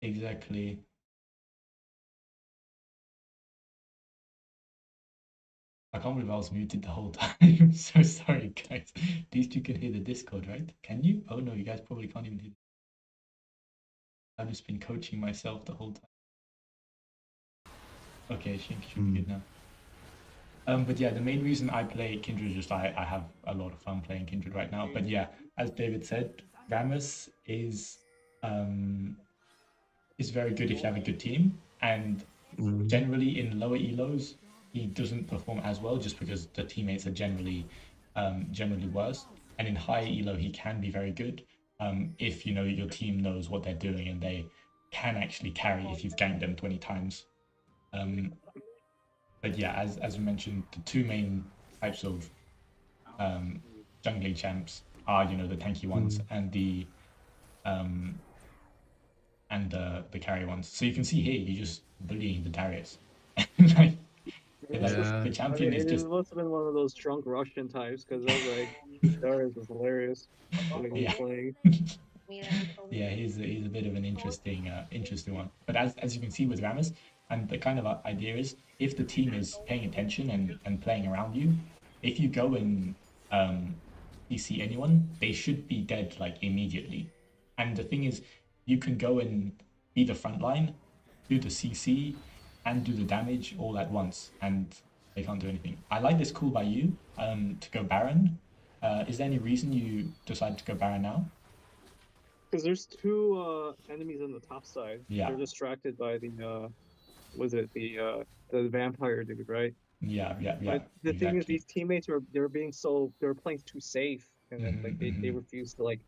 Exactly. I can't believe I was muted the whole time. So sorry, guys. These two can hear the Discord, right? Can you? Oh no, you guys probably can't even hear. I've just been coaching myself the whole time. Okay, should be good now. But yeah, the main reason I play Kindred is just I have a lot of fun playing Kindred right now. But yeah, as David said, Rammus um, is very good if you have a good team, and Mhm. generally in lower elos he doesn't perform as well just because the teammates are generally worse. And in higher elo he can be very good if you know your team knows what they're doing and they can actually carry if you've ganked them 20 times. Um, but yeah, as we mentioned, the two main types of um, jungling champs are the tanky ones Mhm. um, and the carry ones. So you can see here you're just bullying the Darius. like, like Yeah. the I champion mean, is it just must have been one of those drunk Russian types because I was like, Darius was hilarious the way he was yeah. playing. Yeah, he's a bit of an interesting one. But as you can see with Rammus, and the kind of idea is if the team is paying attention and playing around you, if you go and CC anyone, they should be dead like immediately. And the thing is, you can go and be the front line, do the CC, and do the damage all at once, and they can't do anything. I like this call by you to go Baron. Is there any reason you decided to go Baron now? Because there's two enemies on the top side. Yeah, They're distracted by the was it the vampire dude, right? yeah, But the thing is, exactly. these teammates they're playing too safe, and then like they Hmm. refuse to like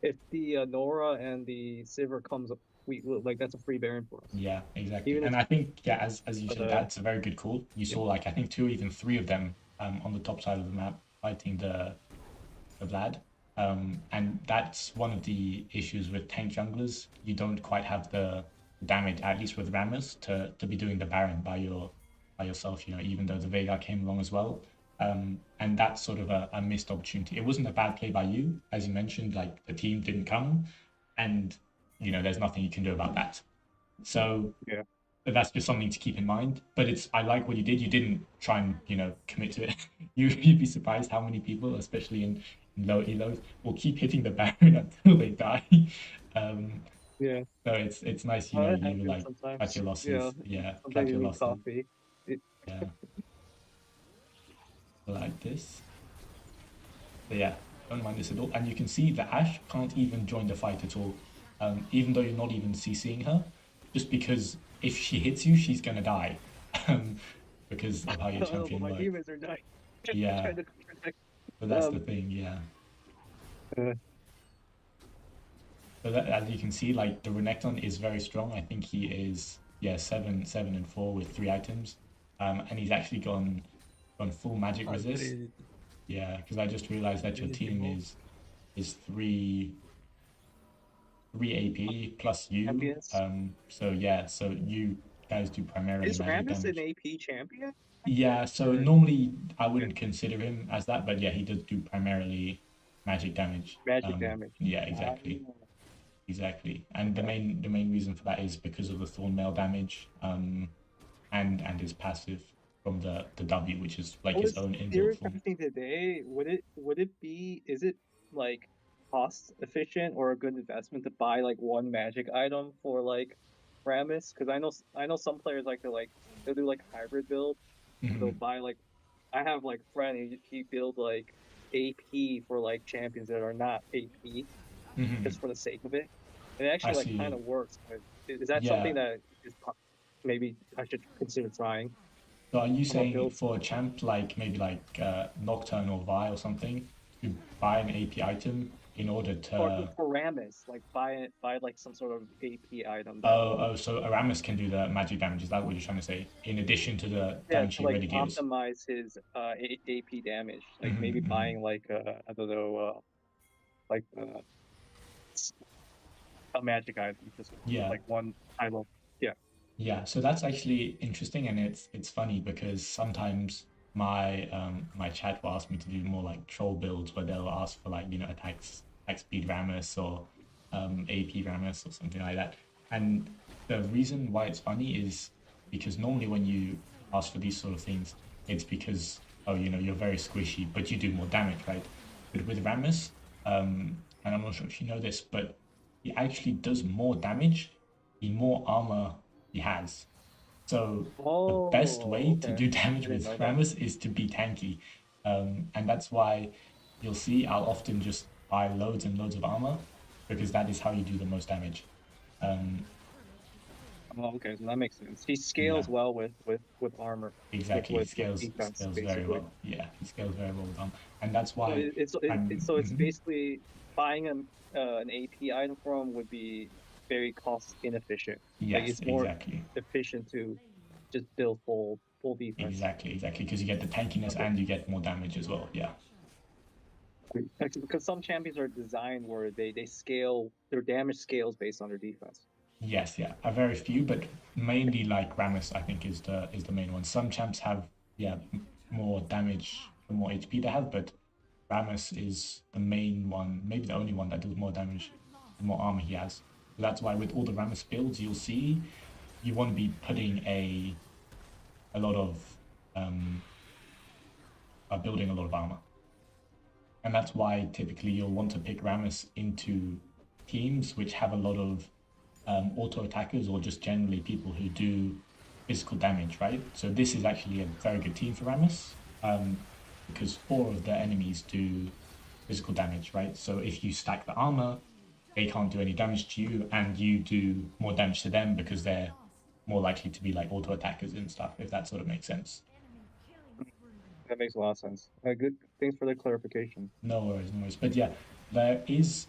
if the Nora and the Sivir comes up, we like that's a free Baron for us. Yeah, exactly. Even if And I think, yeah, as you said, uh that's a very good call. You saw like I think two, even three of them on the top side of the map fighting the Vlad. And that's one of the issues with tank junglers. You don't quite have the damage, at least with Rammus, to be doing the Baron by yourself. Even though the Veigar came along as well. And that's sort of a missed opportunity. It wasn't a bad play by you, as you mentioned. Like the team didn't come, and there's nothing you can do about that. So yeah. that's just something to keep in mind. But I like what you did. You didn't try and commit to it. You'd be surprised how many people, especially in low elos, will keep hitting the Baron until they die. Um, Yeah, so it's nice, it you happens like cut sometimes. your Yeah, losses. Yeah, sometimes cut you your need losses. coffee. It, Yeah, like this. But yeah, don't mind this at all. And you can see that Ash can't even join the fight at all, even though you're not even CCing her, just because if she hits you, she's gonna die, um, because of how your oh, but champion my works. demons are dying. Yeah, Trying to protect but that's the them. thing. Yeah, Uh, but as you can see, like the Renekton is very strong. I think he is seven and four with 3 items, and he's actually gone full magic resist. Upgraded. Yeah, because I just realized that your Upgraded team remote. is three AP plus you. champions. So yeah, so you guys do primarily Is magic Rammus an damage. AP champion? Yeah, so Or normally I yeah, wouldn't consider him as that, but yeah, he does do primarily magic damage. magic damage? Yeah, exactly, exactly. And the Okay. main reason for that is because of the thornmail damage, and his passive from the W, which is like I his was own inbuilt theory thorn. crafting today. Would it be? Is it like cost efficient or a good investment to buy like one magic item for like Rammus? Because I know some players like to like they'll do like a hybrid build. They'll Hmm. buy like I have like a friend he build like AP for like champions that are not AP Hmm. just for the sake of it. It I actually like kind see. of works. But is that Yeah. something that maybe I should consider trying So are you on my saying build? for a champ like maybe like Nocturne or Vi or something to buy an AP item in order Or to for Rammus, like buy like some sort of AP item that oh will so Aramis can do the magic damage, is that what you're trying to say? In addition to the yeah damage to he like already deals? optimize his AP damage. Like maybe Hmm. buying like I don't know like a magic item just Yeah. like one item. Yeah. Yeah, so that's actually interesting, and it's funny because sometimes my chat will ask me to do more like troll builds where they'll ask for like attacks like speed Rammus or AP Rammus or something like that. And the reason why it's funny is because normally when you ask for these sort of things, it's because, oh, you know, you're very squishy, but you do more damage, right? But with Rammus, and I'm not sure if you know this, but he actually does more damage the more armor he has. So the best Oh, way to okay. do I damage didn't with know that. Rammus is to be tanky. And that's why you'll see I'll often just buy loads and loads of armor because that is how you do the most damage. Um, Oh, okay, so that makes sense. He yeah, scales well with armor, exactly. He with scales defense, scales very basically. well. Yeah, he scales very well with armor, and that's So why so it's mhm. basically buying an AP item from would be very cost inefficient. Like Yes, it's more exactly. efficient to just build full defense. Exactly, because you get the tankiness Okay. and you get more damage as well. Yeah. Actually, because some champions are designed where they scale their damage scales based on their defense. Yes, yeah, a very few, but mainly like Rammus, I think is the main one. Some champs have yeah more damage, the more HP they have, but Rammus is the main one, maybe the only one that does more damage, the more armor he has. So that's why with all the Rammus builds, you'll see you want to be putting a lot of um building a lot of armor. And that's why typically you'll want to pick Rammus into teams which have a lot of auto attackers or just generally people who do physical damage, right? So this is actually a very good team for Rammus because four of the enemies do physical damage, right? So if you stack the armor, they can't do any damage to you, and you do more damage to them because they're more likely to be like auto attackers and stuff, if that sort of makes sense. That makes a lot of sense. Good. Thanks for the clarification. No worries, no worries. But yeah, there is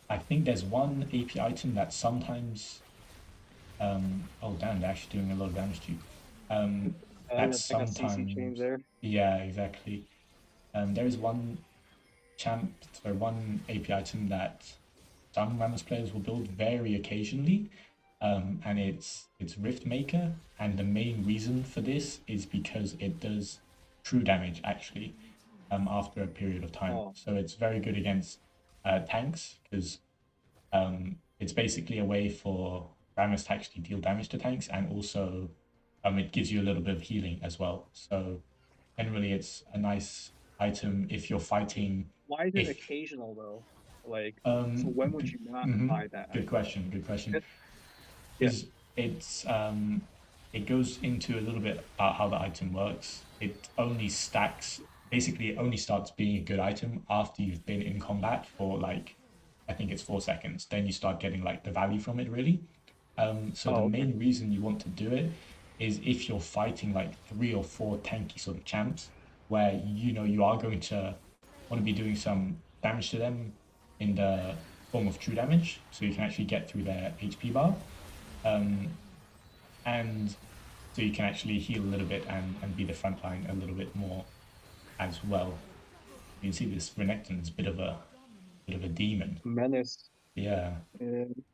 I think there's one AP item that sometimes oh damn, they're actually doing a lot of damage to you. That's Like a CC change sometimes there. yeah, exactly. There is one champ or one AP item that some Rammus players will build very occasionally, and it's Rift Maker, and the main reason for this is because it does true damage actually, after a period of time. Oh, So it's very good against tanks because it's basically a way for Rammus to actually deal damage to tanks, and also it gives you a little bit of healing as well. So generally, it's a nice item if you're fighting. why is it If occasional though? Like, so um, when would you not mhm, buy that good item? question, good question. It- Yeah. Because it goes into a little bit about how the item works. It only stacks. Basically, it only starts being a good item after you've been in combat for like I think it's 4 seconds. Then you start getting like the value from it really. So the Oh, okay. main reason you want to do it is if you're fighting like 3 or 4 tanky sort of champs, where you know you are going to want to be doing some damage to them in the form of true damage, so you can actually get through their HP bar, um, and so you can actually heal a little bit and be the front line a little bit more as well. You can see this Renekton is a bit of a demon. Menace. Yeah. And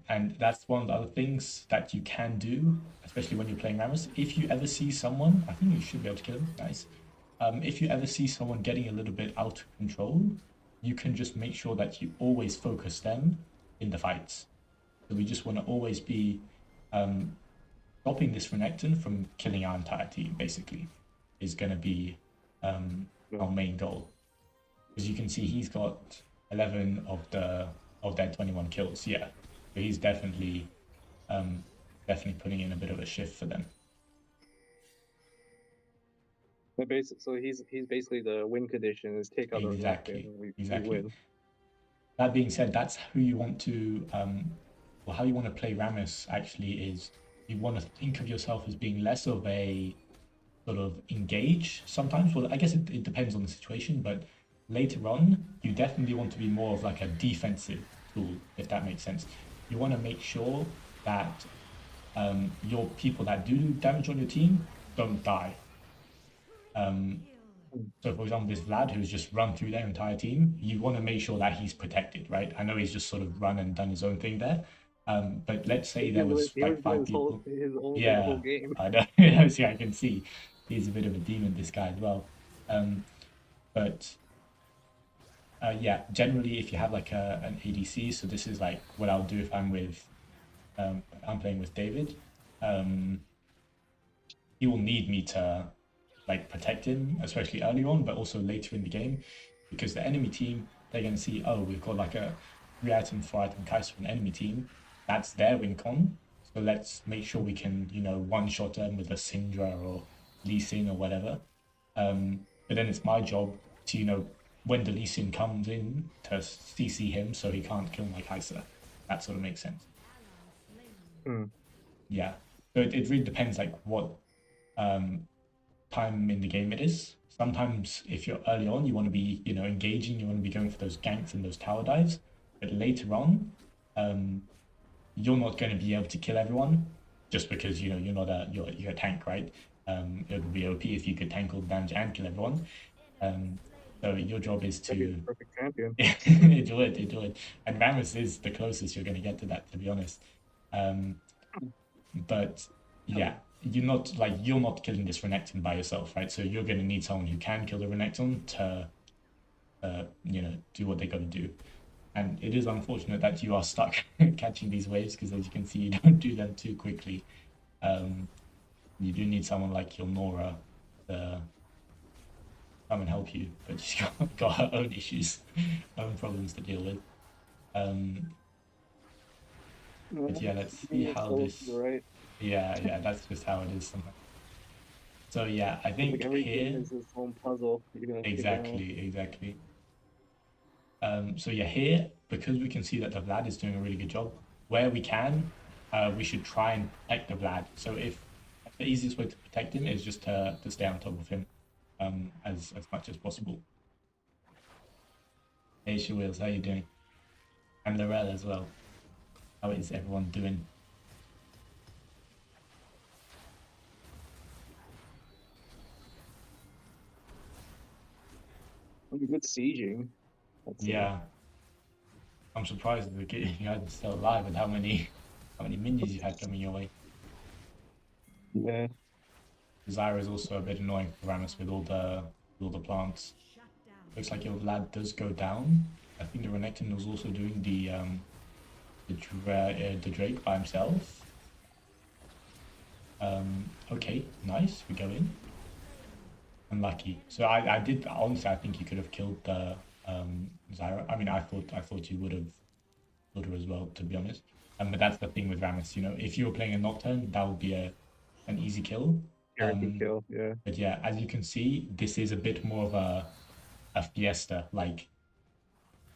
And that's one of the other things that you can do, especially when you're playing Rammus. If you ever see someone, I think you should be able to kill them. Nice. If you ever see someone getting a little bit out of control, you can just make sure that you always focus them in the fights. So we just want to always be um, stopping this Renekton from killing our entire team, basically, is going to be our main goal. Because you can see he's got 11 of their 21 kills. Yeah, so he's um, definitely putting in a bit of a shift for them. so he's basically the win condition is take out the Renekton Exactly, and we exactly. win. That being said, that's who you want to, well, how you want to play Rammus actually is you want to think of yourself as being less of a sort of engage sometimes. Well, I guess it depends on the situation, but later on, you definitely want to be more of like a defensive tool, if that makes sense. You want to make sure that your people that do damage on your team don't die. Um, so, for example, this Vlad who's just run through their entire team, you want to make sure that he's protected, right? I know he's just sort of run and done his own thing there, but let's say there was He was like doing five people. his own thing the whole Yeah, game. I know. See, I can see he's a bit of a demon, this guy as well. But Yeah, generally if you have like an ADC, so this is like what I'll do if I'm playing with David. Um, he will need me to like protect him, especially early on, but also later in the game, because the enemy team, they're gonna see, oh, we've got like a 3 item, 4 item Kai'Sa from an enemy team. That's their win con. So let's make sure we can, one shot them with a Syndra or Lee Sin or whatever. But then it's my job to, when the Lee Sin comes in, to CC him so he can't kill my Kai'Sa. That sort of makes sense. Hmm. Yeah. So it really depends like what time in the game it is. Sometimes if you're early on, you want to be, engaging, you want to be going for those ganks and those tower dives. But later on, um, you're not going to be able to kill everyone just because, you're not you're a tank, right? It would be OP if you could tank all the damage and kill everyone. Um, so your job is That'd be the to perfect champion. enjoy it. And Rammus is the closest you're going to get to that, to be honest. Um, but yeah, you're not killing this Renekton by yourself, right? So you're going to need someone who can kill the Renekton to, do what they got to do. And it is unfortunate that you are stuck catching these waves because, as you can see, you don't do them too quickly. You do need someone like your Nora to come and help you, but she's got her own issues, own problems to deal with. But yeah, let's see how this. Right. Yeah, that's just how it is sometimes. So yeah, I Like think every game here is its own puzzle you're gonna figure out. exactly. So yeah, here because we can see that the Vlad is doing a really good job. Where we can, we should try and protect the Vlad. So if the easiest way to protect him is just to stay on top of him, as much as possible. Hey, Shawils, how you doing? And Lorel as well. How is everyone doing? Good sieging. Yeah, I'm surprised that you guys are still alive with how many minions you had coming your way. Yeah. Zyra is also a bit annoying for Rammus with all the plants. Looks like your Vlad does go down. I think the Renekton was also doing the Drake by himself. Okay, nice. We go in. Unlucky. So I did honestly. I think you could have killed the Zyra. I mean, I thought you would have killed her as well. To be honest. But that's the thing with Rammus. If you were playing a Nocturne, that would be an easy kill. Guaranteed kill, yeah. But yeah, as you can see, this is a bit more of a fiesta. Like,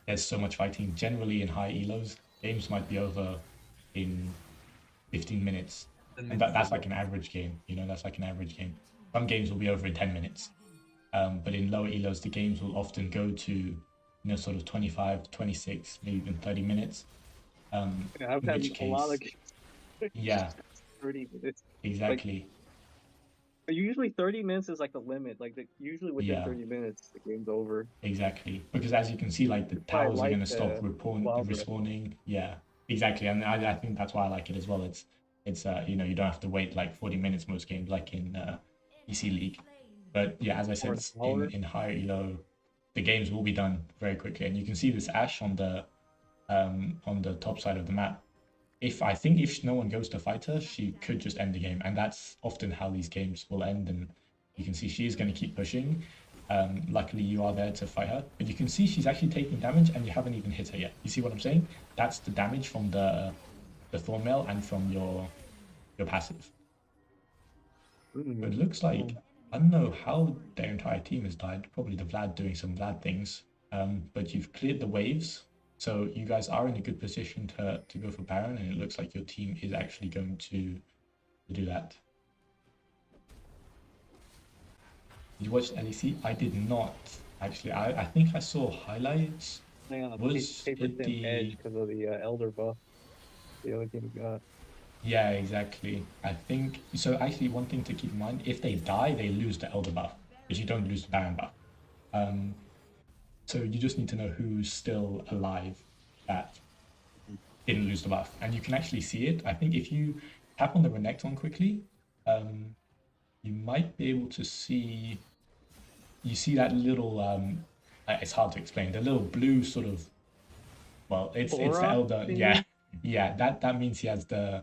there's so much fighting. Generally, in high elos, games might be over in 15 minutes. And that's like an average game. That's like an average game. Some games will be over in 10 minutes. But in lower elos, the games will often go to, sort of 25, 26, maybe even 30 minutes. Yeah, I've In had which a lot of case, games. yeah, 30 minutes. exactly. But usually 30 minutes is like the limit. Like usually within Yeah, 30 minutes the game's over. exactly. Because as you can see, like the I towers are like going to stop Wild Rift. respawning. Yeah, exactly. And I think that's why I like it as well. It's you don't have to wait like 40 minutes most games like in EC League. But yeah, as I Or said, an hour. in higher elo, the games will be done very quickly, and you can see this Ash on the top side of the map. If no one goes to fight her, she could just end the game, and that's often how these games will end. And you can see she's going to keep pushing. Luckily, you are there to fight her, but you can see she's actually taking damage, and you haven't even hit her yet. You see what I'm saying? That's the damage from the Thornmail and from your passive. But it looks like I don't know how their entire team has died. Probably the Vlad doing some Vlad things. But you've cleared the waves, so you guys are in a good position to go for Baron, and it looks like your team is actually going to do that. Did you watch LEC? I did not actually. I think I saw highlights. Playing on a Was paper it thin edge because of the Elder buff. The other team got. Yeah, exactly. I think so. Actually, one thing to keep in mind: if they die, they lose the Elder buff, but you don't lose the Baron buff. So you just need to know who's still alive that didn't lose the buff, and you can actually see it. I think if you tap on the Renekton quickly, you might be able to see. You see that little it's hard to explain. The little blue sort of, well, it's the Aura elder. Yeah, thingy? yeah. That means he has the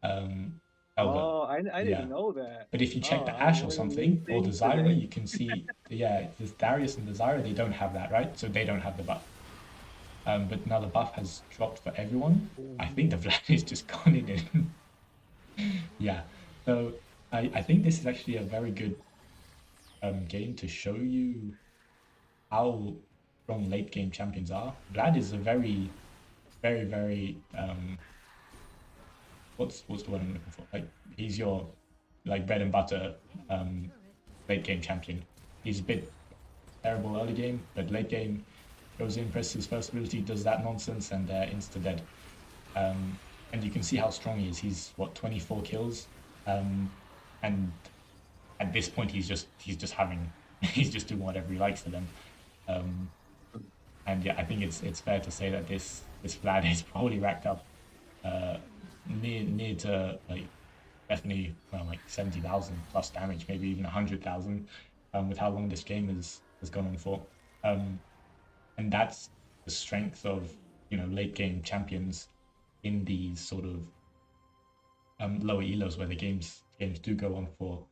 um elder. Oh, I Yeah. didn't know that. But if you check Oh, the I'm Ash or learning new something, or the things Zyra, today. you can see, yeah, the Darius and the Zyra, they don't have that, right? So they don't have the buff. But now the buff has dropped for everyone. I think the Vlad is just gone in. Yeah. So I think this is actually a very good game to show you how strong late game champions are. Vlad is a very, very, very what's the word I'm looking for? Like he's your like bread and butter late game champion. He's a bit terrible early game, but late game goes in, presses his first ability, does that nonsense, and they're insta dead. And you can see how strong he is. He's what 24 kills, and at this point he's just having he's just doing whatever he likes to them. Um, and yeah, I think it's fair to say that this Vlad is probably racked up uh, near to like definitely around like 70,000 plus damage, maybe even 100,000, with how long this game has gone on for. Um, and that's the strength of late game champions in these sort of lower elos where the games do go on for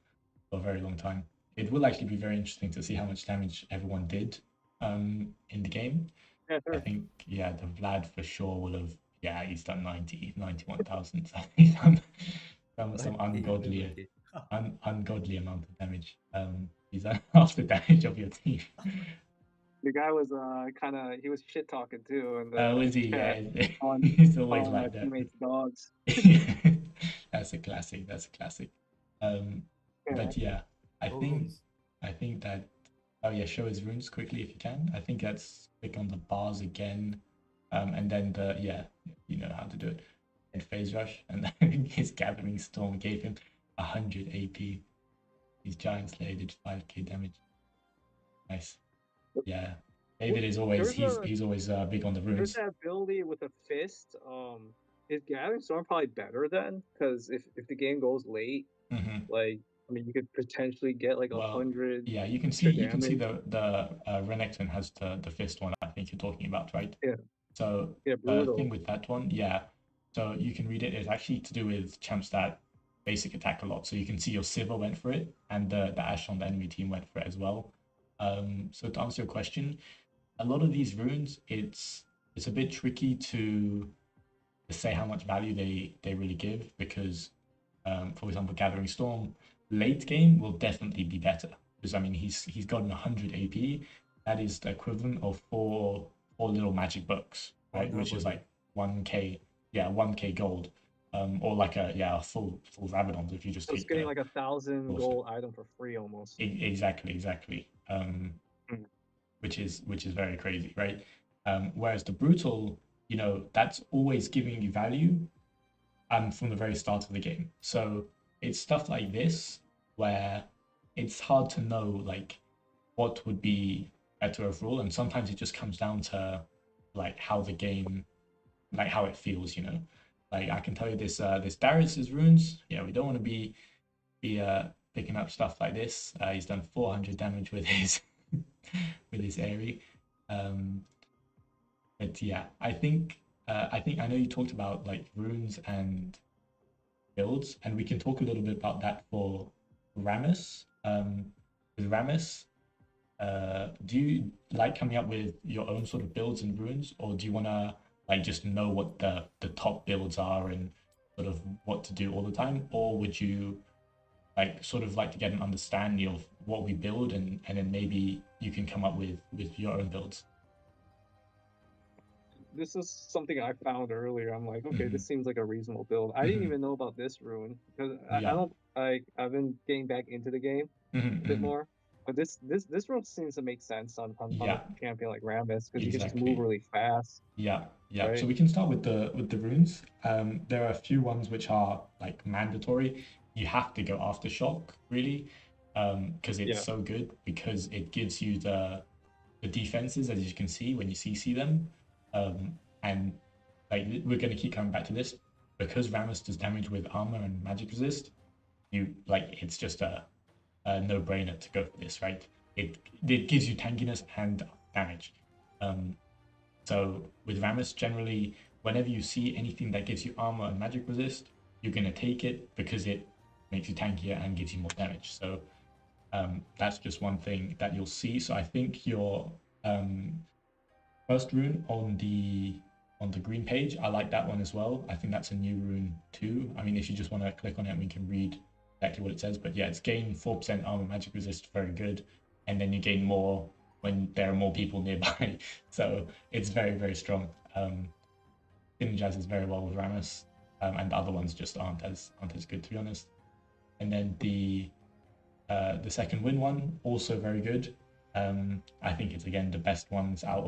a very long time. It will actually be very interesting to see how much damage everyone did in the game. Yeah, I sure. think, yeah, the Vlad for sure will have, yeah, he's done 91,000. So he's done some 91, okay. ungodly amount of damage. He's done half the damage of your team. The guy was kind of he was shit talking too in Oh, the is he? chat Yeah, on he's always calling my like that. teammates dogs. That's a classic. That's a classic. Yeah. But yeah, I Oh, think runes. I think that. Oh yeah, show his runes quickly if you can. I think that's click on the bars again, and then the yeah, you know how to do it. And phase rush, and then his gathering storm gave him 100 AP. His giant slayer did 5k damage. Nice. Yeah, David is always There's he's always big on the there's runes. that ability with a fist. Is Gathering Storm probably better then? Because if the game goes late, Hmm. like I mean, you could potentially get like a Well, hundred yeah, extra you can see damage. the Renekton has the fist one. I think you're talking about, right? Yeah, So yeah, the thing brutal. with that one, yeah. So you can read it. It's actually to do with champ stat basic attack a lot. So you can see your Sivir went for it, and the Ashe on the enemy team went for it as well. So to answer your question, a lot of these runes, it's a bit tricky to say how much value they really give because, for example, Gathering Storm late game will definitely be better because I mean he's gotten 100 AP. That is the equivalent of four little magic books, Or right? Which is double. like 1k, yeah, 1k gold, or like a full Rabadon if you just So it's take getting the like 1,000 bullshit. gold item for free almost. Exactly. Mm. Which is very crazy, right? Whereas the brutal, that's always giving you value from the very start of the game. So it's stuff like this where it's hard to know like what would be better overall, and sometimes it just comes down to like how the game, like how it feels. Like I can tell you this Darius's runes. Yeah, we don't want to be picking up stuff like this. He's done 400 damage with his with his Aerie. Um, but yeah, I think I know you talked about like runes and builds, and we can talk a little bit about that for Ramus. With Ramus, do you like coming up with your own sort of builds and runes, or do you want to like just know what the top builds are and sort of what to do all the time, or would you like sort of like to get an understanding of what we build and then maybe you can come up with your own builds? This is something I found earlier. I'm like, okay, Hmm. this seems like a reasonable build. I didn't Hmm. even know about this rune because I Yeah. don't I've been getting back into the game Hmm. a bit Hmm. more. But this rune seems to make sense on a Yeah. champion like Rammus because you can just move Exactly. really fast, Yeah. So right? we can start with the runes. There are a few ones which are like mandatory. You have to go after shock, really, because it's Yeah. so good because it gives you the defenses as you can see when you CC them. And like we're gonna keep coming back to this because Rammus does damage with armor and magic resist. You like it's just a no-brainer to go for this, right? It gives you tankiness damage. So with Rammus, generally, whenever you see anything that gives you armor and magic resist, you're gonna take it because it makes you tankier and gives you more damage. So that's just one thing that you'll see. So I think your first rune on the green page, I like that one as well. I think that's a new rune too. I mean, if you just want to click on it, we can read exactly what it says. But yeah, it's gain 4% armor magic resist, very good. And then you gain more when there are more people nearby. So it's very, very strong. Synergizes very well with Rammus, and the other ones just aren't as good, to be honest. And then the second win one, also very good. I think it's again the best ones out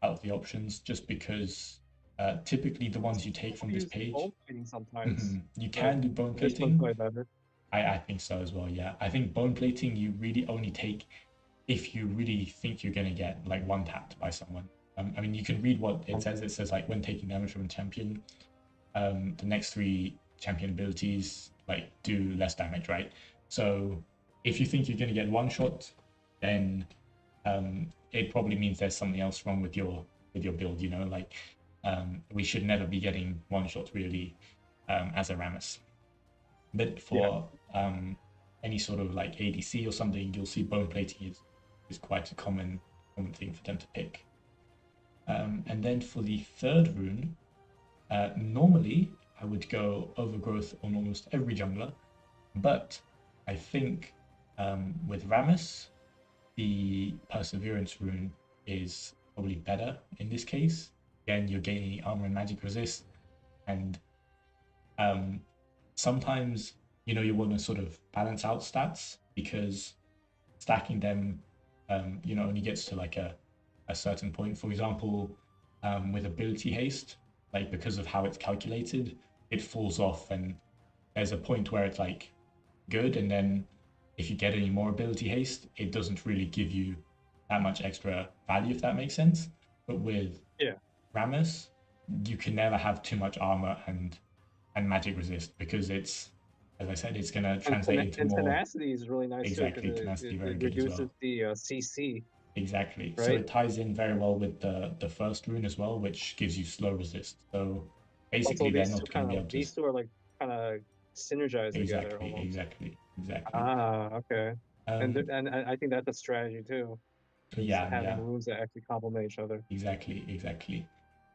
of the options, just because typically the ones you take from this Use page, bone plating sometimes, you but can do bone this one's plating. way better. I think so as well. Yeah, I think bone plating you really only take if you really think you're gonna get like one tapped by someone. I mean, you can read what it says. It says like when taking damage from a champion, the next three champion abilities like do less damage, right? So if you think you're gonna get one shot, then it probably means there's something else wrong with your build. You know, like we should never be getting one shot really as a Rammus. But Yeah. for any sort of like ADC or something, you'll see bone plating is quite a common thing for them to pick. And then for the third rune, normally I would go overgrowth on almost every jungler, but I think with Rammus, the perseverance rune is probably better in this case. Again, you're gaining armor and magic resist, and um, sometimes you want to sort of balance out stats because stacking them only gets to like a certain point. For example, with ability haste, like because of how it's calculated, it falls off, and there's a point where it's like good, and then if you get any more ability haste, it doesn't really give you that much extra value, if that makes sense. But with Yeah. Rammus, you can never have too much armor and magic resist because it's, as I said, it's gonna translate into And more. tenacity is really nice too because Exactly, tenacity very it good as well. reduces the CC, Exactly. So right? it ties in very well with the first rune as well, which gives you slow resist. So Also, basically, they're not going to be able to. these two are like kind of synergized together Exactly, almost. exactly, exactly. Ah, okay. Um, And I think that's a strategy too, is yeah, having yeah, runes that actually complement each other. exactly, exactly.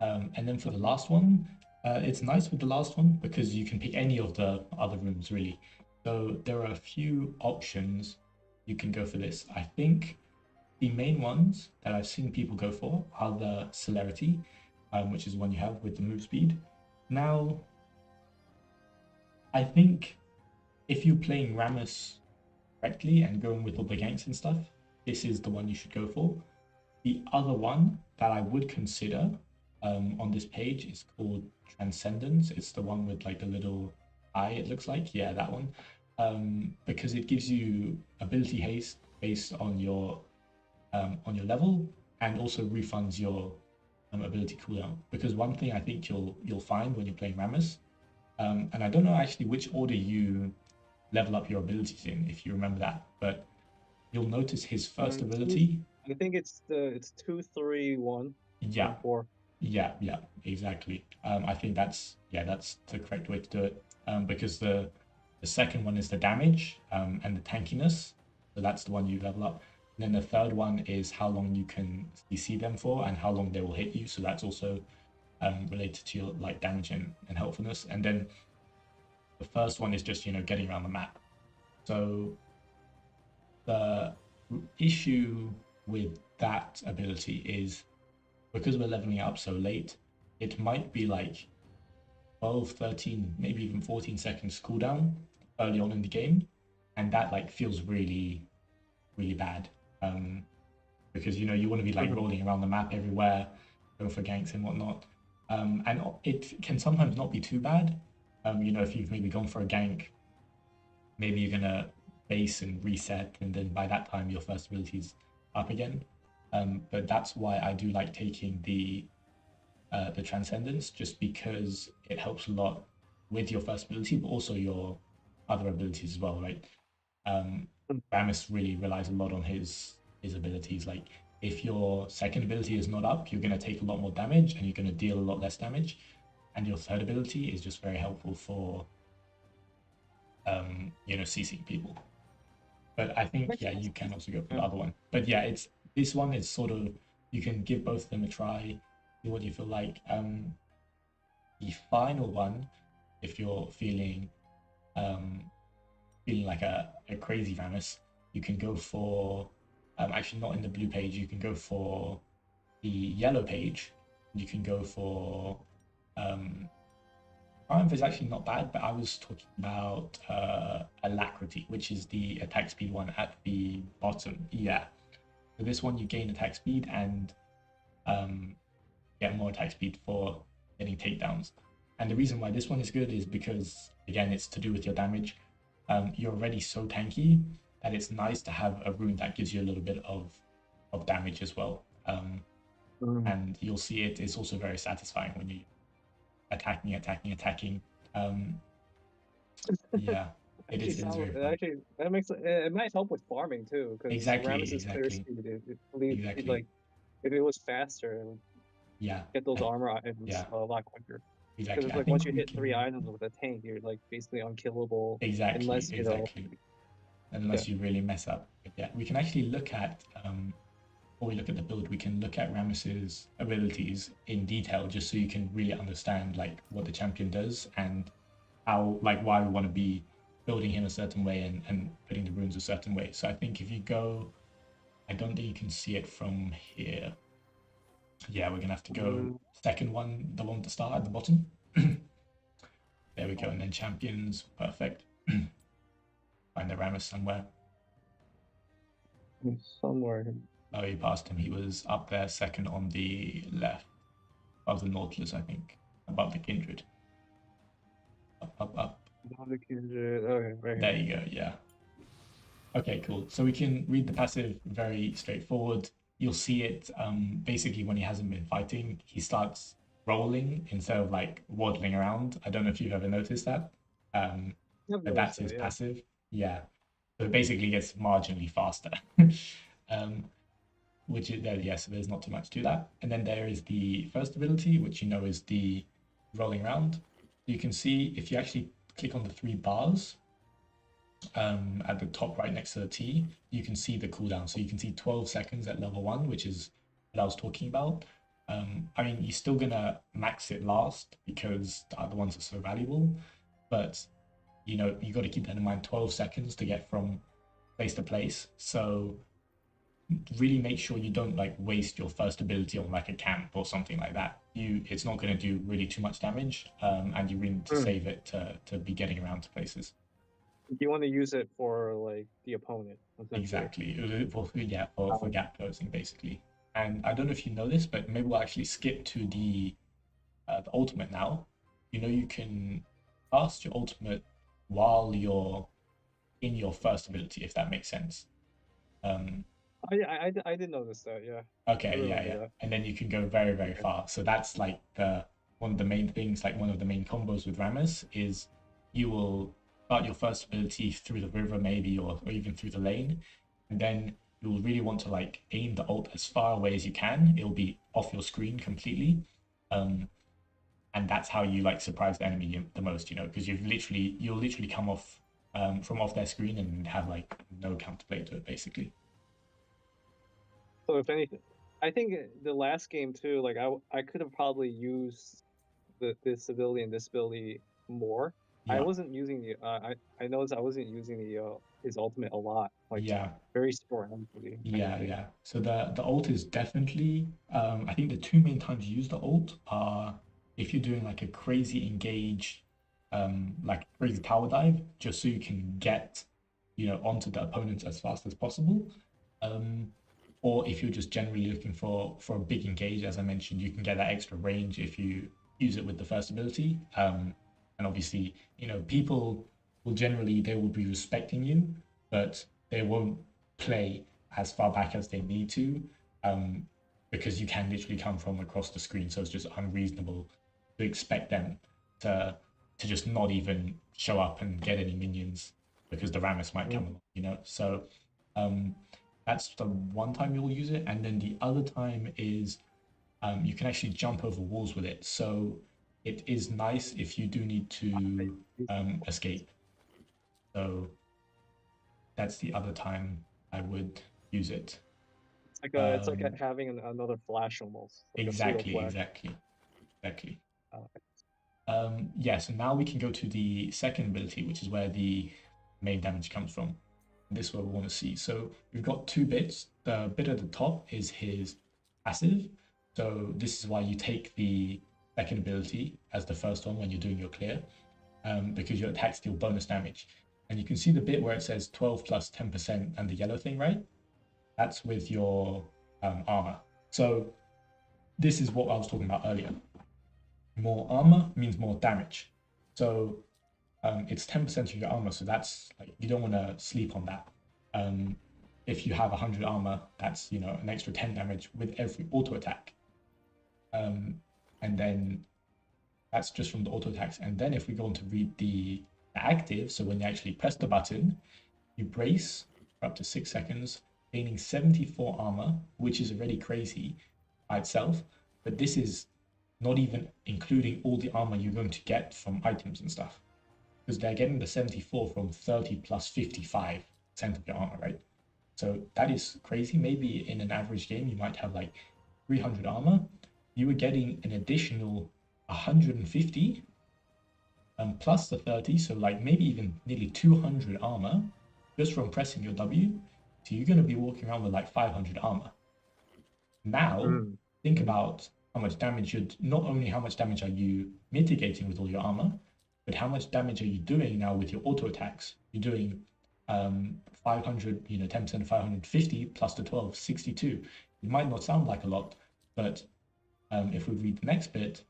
And then for the Mhm. last one, it's nice with the last one because you can pick any of the other runes really. So there are a few options you can go for this. I think the main ones that I've seen people go for are the celerity, which is one you have with the move speed. Now, I think if you're playing Rammus correctly and going with all the ganks and stuff, this is the one you should go for. The other one that I would consider on this page is called Transcendence. It's the one with like the little eye, it looks like. Yeah, that one. Because it gives you ability haste based on your level and also refunds your ability cooldown. Because one thing I think you'll find when you're playing Rammus, and I don't know actually which order you level up your abilities in, if you remember that, but you'll notice his first Two, ability. I think it's 2, 3, 1, Yeah, and 4. yeah, exactly. I think that's the correct way to do it. Because the second one is the damage and the tankiness, so that's the one you level up. And then the third one is how long you can CC them for and how long they will hit you. So that's also related to your like damage and helpfulness. And then the first one is just getting around the map. So the issue with that ability is because we're leveling up so late, it might be like 12, 13, maybe even 14 seconds cooldown early on in the game. And that like feels really, really bad. Because you want to be like Mhm. rolling around the map everywhere, going for ganks and whatnot. And it can sometimes not be too bad. If you've maybe gone for a gank, maybe you're gonna base and reset, and then by that time your first ability's up again. But that's why I do like taking the transcendence, just because it helps a lot with your first ability, but also your other abilities as well, right? Um, Rammus really relies a lot on his abilities. Like if your second ability is not up, you're going to take a lot more damage and you're going to deal a lot less damage. And your third ability is just very helpful for, CCing people. But I think, Makes yeah, sense. you can also go for Yeah. the other one. But yeah, this one is sort of, you can give both of them a try, see what you feel like. The final one, if you're um, feeling like a crazy Rammus, you can go for, actually not in the blue page, you can go for the yellow page. You can go for, um, Triumph is actually not bad, but I was talking about Alacrity, which is the attack speed one at the bottom. Yeah. So this one you gain attack speed and um, get more attack speed for getting takedowns. And the reason why this one is good is because, again, it's to do with your damage. You're already so tanky that it's nice to have a rune that gives you a little bit of damage as well. Mm. And you'll see it's also very satisfying when you attacking. Um, yeah, Actually, it is very fun. actually that makes it might help with farming too, because Exactly, Rammus's clear exactly, speed, it exactly. like if it was faster, it would Yeah, get those I, armor items yeah, a lot quicker. Because exactly. it's I like once think you we hit three can items with a tank, you're like basically unkillable exactly, unless exactly. yeah. Unless you really mess up. But yeah, we can actually look at before we look at the build, we can look at Rammus's abilities in detail, just so you can really understand like what the champion does and how like why we want to be building him a certain way and putting the runes a certain way. So I think if you go, I don't think you can see it from here. Yeah, we're gonna have to go Mm, second one, the one to start at the bottom. There we go, and then champions, perfect. Find the Rammus somewhere. somewhere. Oh, he passed him. He was up there, second on the left, above the Nautilus, I think, above the Kindred. Up, up, up. Okay, right There here. you go. Yeah. Okay, cool. So we can read the passive very straightforward. You'll see it basically when he hasn't been fighting, he starts rolling instead of like waddling around. I don't know if you've ever noticed that. Um, I've but that's noticed his that, yeah. passive. Yeah. So it basically gets marginally faster. um, which is there, yes, so there's not too much to that. And then there is the first ability, which you know is the rolling around. You can see if you actually click on the three bars at the top right next to the T, you can see the cooldown. So you can see 12 seconds at level one, which is what I was talking about. I mean, you're still gonna max it last because the other ones are so valuable, but you got to keep that in mind. 12 seconds to get from place to place. So really make sure you don't like waste your first ability on like a camp or something like that. It's not going to do really too much damage, and you really need to Mm. save it to be getting around to places. You want to use it for like the opponent, essentially. Exactly. Yeah, for Um, gap closing basically. And I don't know if you know this, but maybe we'll actually skip to the ultimate now. You can cast your ultimate while you're in your first ability, if that makes sense. Um, I did notice that, yeah. I Okay, yeah, remember yeah. that. And then you can go very, very Okay. far. So that's like the one of the main things, like one of the main combos with Rammus is you will start your first ability through the river maybe or even through the lane. And then you will really want to like aim the ult as far away as you can. It'll be off your screen completely. Um, and that's how you like surprise the enemy the most, because you'll literally come off from off their screen and have like no counterplay to it basically. So if anything, I think the last game too, like I could have probably used this ability and this ability more. I Yeah. wasn't using the I noticed I wasn't using the his ultimate a lot, like Yeah. very sporadically, if Yeah, anything. yeah. So the ult is definitely I think the two main times you use the ult are if you're doing like a crazy engage, like crazy tower dive, just so you can get, onto the opponents as fast as possible. Um, or if you're just generally looking for a big engage, as I mentioned, you can get that extra range if you use it with the first ability. And obviously, people will generally they will be respecting you, but they won't play as far back as they need to, um, because you can literally come from across the screen. So it's just unreasonable to expect them to just not even show up and get any minions because the Rammus might come Mm. along. So um, That's the one time you'll use it, and then the other time is you can actually jump over walls with it. So it is nice if you do need to escape. So that's the other time I would use it. It's like Um, having another flash almost, like a pseudo exactly, flash. exactly, exactly. Uh, Yeah, so now we can go to the second ability, which is where the main damage comes from. This is what we want to see. So we've got two bits. The bit at the top is his passive. So this is why you take the second ability as the first one when you're doing your clear, because your attacks deal bonus damage. And you can see the bit where it says 12 plus 10% and the yellow thing, right? That's with your armor. So this is what I was talking about earlier. More armor means more damage. So it's 10% of your armor, so that's like you don't want to sleep on that. If you have 100 armor, that's an extra 10 damage with every auto attack. And then that's just from the auto attacks. And then if we go on to read the active, so when you actually press the button, you brace for up to 6 seconds, gaining 74 armor, which is already crazy by itself. But this is not even including all the armor you're going to get from items and stuff. Because they're getting the 74 from 30 plus 55% of your armor, right? So that is crazy. Maybe in an average game, you might have like 300 armor. You were getting an additional 150 plus the 30, so like maybe even nearly 200 armor just from pressing your W. So you're going to be walking around with like 500 armor. Now, think about how much damage not only how much damage are you mitigating with all your armor, but how much damage are you doing now with your auto attacks? You're doing 500, 10% of 550 plus the 12, 62. It might not sound like a lot, but if we read the next bit,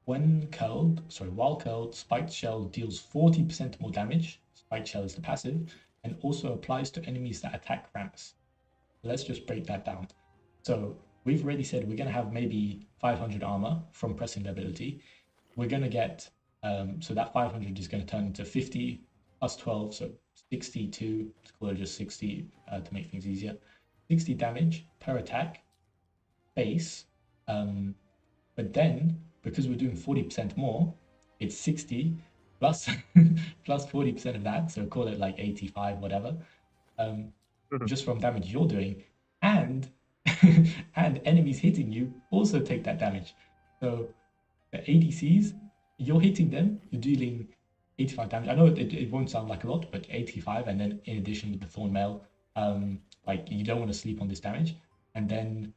while curled, Spiked Shell deals 40% more damage. Spiked Shell is the passive, and also applies to enemies that attack ramps. Let's just break that down. So we've already said we're going to have maybe 500 armor from pressing the ability. We're going to get, so that 500 is going to turn into 50 plus 12, so 62, let's call it just 60 to make things easier. 60 damage per attack, base, but then because we're doing 40% more, it's 60 plus plus 40% of that, so call it like 85, whatever, just from damage you're doing, and and enemies hitting you also take that damage. So the ADCs, you're hitting them, you're dealing 85 damage. I know it won't sound like a lot, but 85, and then in addition with the Thorn Mail, like you don't want to sleep on this damage. And then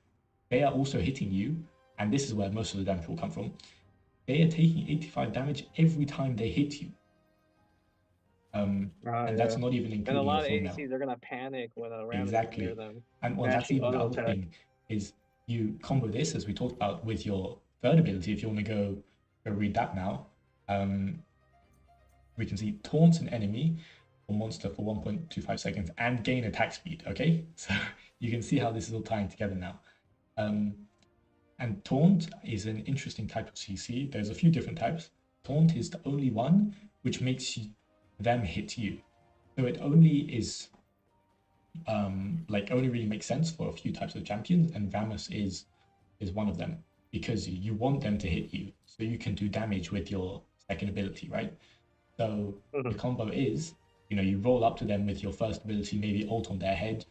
they are also hitting you, and this is where most of the damage will come from. They are taking 85 damage every time they hit you. And that's not even and a including your lot of Thorn Mail. ADCs, they're gonna panic when a Ram is near Exactly. them. And well, that's Actually even the auto other attack. thing is you combo this, as we talked about, with your third ability. If you want to go read that now, we can see taunts an enemy or monster for 1.25 seconds and gain attack speed. Okay, so you can see how this is all tying together now. And taunt is an interesting type of CC. There's a few different types. Taunt is the only one which makes them hit you. So it only is only really makes sense for a few types of champions, and Rammus is one of them because you want them to hit you so you can do damage with your second ability, right? So the combo is, you roll up to them with your first ability, maybe ult on their head,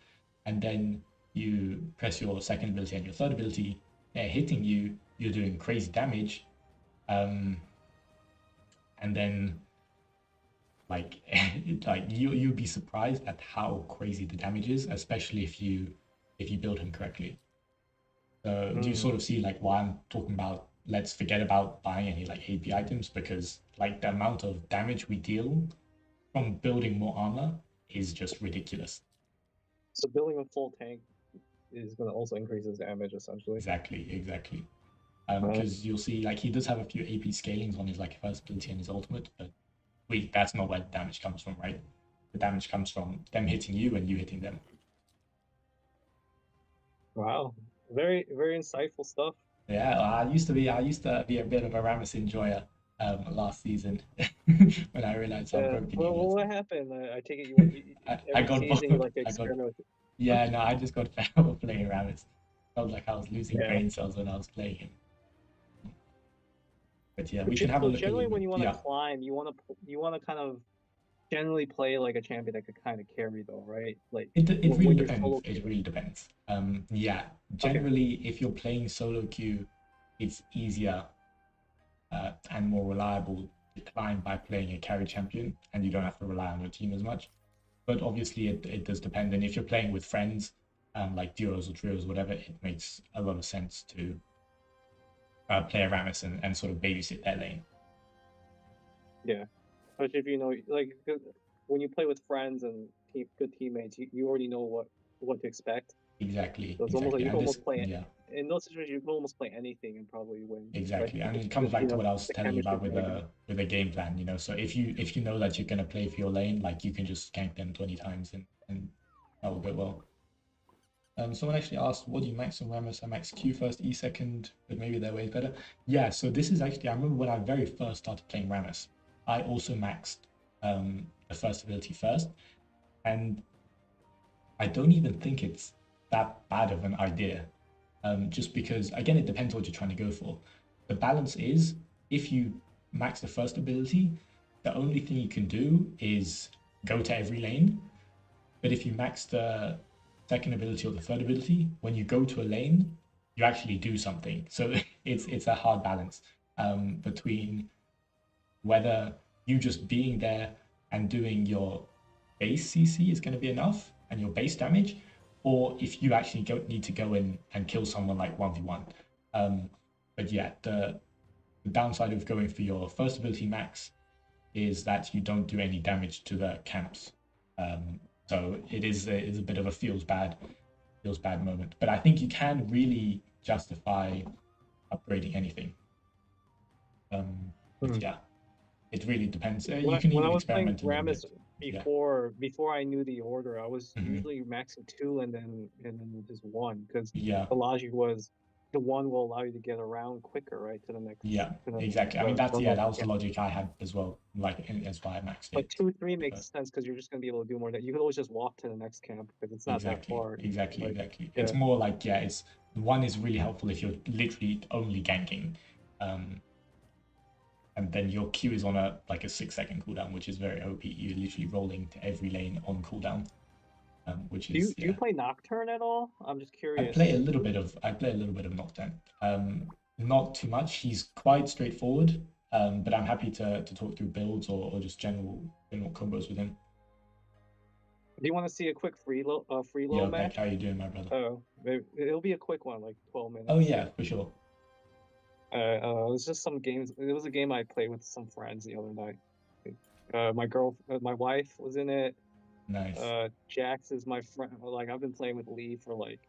and then you press your second ability and your third ability. They're hitting you, you're doing crazy damage, and then like you'd be surprised at how crazy the damage is, especially if you build him correctly. So do you sort of see like why I'm talking about let's forget about buying any like AP items, because like the amount of damage we deal from building more armor is just ridiculous. So building a full tank is gonna also increase his damage essentially. Exactly. Because you'll see like he does have a few AP scalings on his like first ability and his ultimate, but that's not where the damage comes from, right? The damage comes from them hitting you and you hitting them. Wow, very very insightful stuff. Yeah, I used to be a bit of a Rammus enjoyer last season when I realized how broken he was. What happened? I take it you I every got season you bored. like to experiment with it. Yeah, no, I just got fed up of playing Rabbits. Felt like I was losing Yeah. brain cells when I was playing him. But yeah, we can have a So look a generally, little when bit. you want to Yeah, climb, you want to kind of generally play like a champion that could kind of carry though, right? Like it really when you're depends. solo It queue. really depends. Yeah, Okay. generally, if you're playing solo queue, it's easier and more reliable to climb by playing a carry champion, and you don't have to rely on your team as much. But obviously, it does depend. And if you're playing with friends, like duos or trios, whatever, it makes a lot of sense to play a Rammus and sort of babysit their lane. Yeah. Especially if you know, like, 'cause when you play with friends and good teammates, you already know what to expect. Exactly, So it's almost like exactly. you can And this, almost play yeah, in those situations. You can almost play anything and probably win, right? exactly. And it comes Because back to what I was the telling you chemistry about is really good. with a game plan. So if you know that you're gonna play for your lane, like you can just gank them 20 times and that will go well. Someone actually asked, what do you max on Rammus? I max Q first, E second, but maybe their way is better. Yeah, so this is actually, I remember when I very first started playing Rammus, I also maxed the first ability first, and I don't even think it's that bad of an idea. Just because, again, it depends what you're trying to go for. The balance is if you max the first ability, the only thing you can do is go to every lane. But if you max the second ability or the third ability, when you go to a lane, you actually do something. So it's a hard balance between whether you just being there and doing your base CC is going to be enough and your base damage, or if you actually need to go in and kill someone like 1v1. But yeah, the downside of going for your first ability max is that you don't do any damage to the camps. Um, so it is a bit of a feels bad moment. But I think you can really justify upgrading anything. But Hmm. yeah, it really depends. When You I, can when I even was playing experiment a little Rammus bit. Yeah. before I knew the order, I was Hmm. usually maxing two and then just one because Yeah. the logic was the one will allow you to get around quicker, right, Yeah. to the next Exactly. I mean, that's yeah. jungle. That was Yeah. the logic I had as well. Like, that's why I maxed But it. 2-3 But makes sense because you're just gonna be able to do more. That you can always just walk to the next camp because it's not that exactly. far. Exactly. Like, Exactly. It's yeah, more like yeah. It's one is really helpful if you're literally only ganking, um, and then your Q is on a 6 second cooldown, which is very OP. You're literally rolling to every lane on cooldown, which do you is do you yeah. play Nocturne at all? I'm just I curious. play a little bit of Nocturne. Not too much. He's quite straightforward. But I'm happy to talk through builds or just general combos with him. Do you want to see a quick freelo Yo, Beck, match? how you doing, my brother? Oh, it'll be a quick one, like 12 Oh minutes. yeah, for sure. It was just some games. It was a game I played with some friends the other night. My wife was in it. Nice. Jax is my friend. Like I've been playing with Lee for like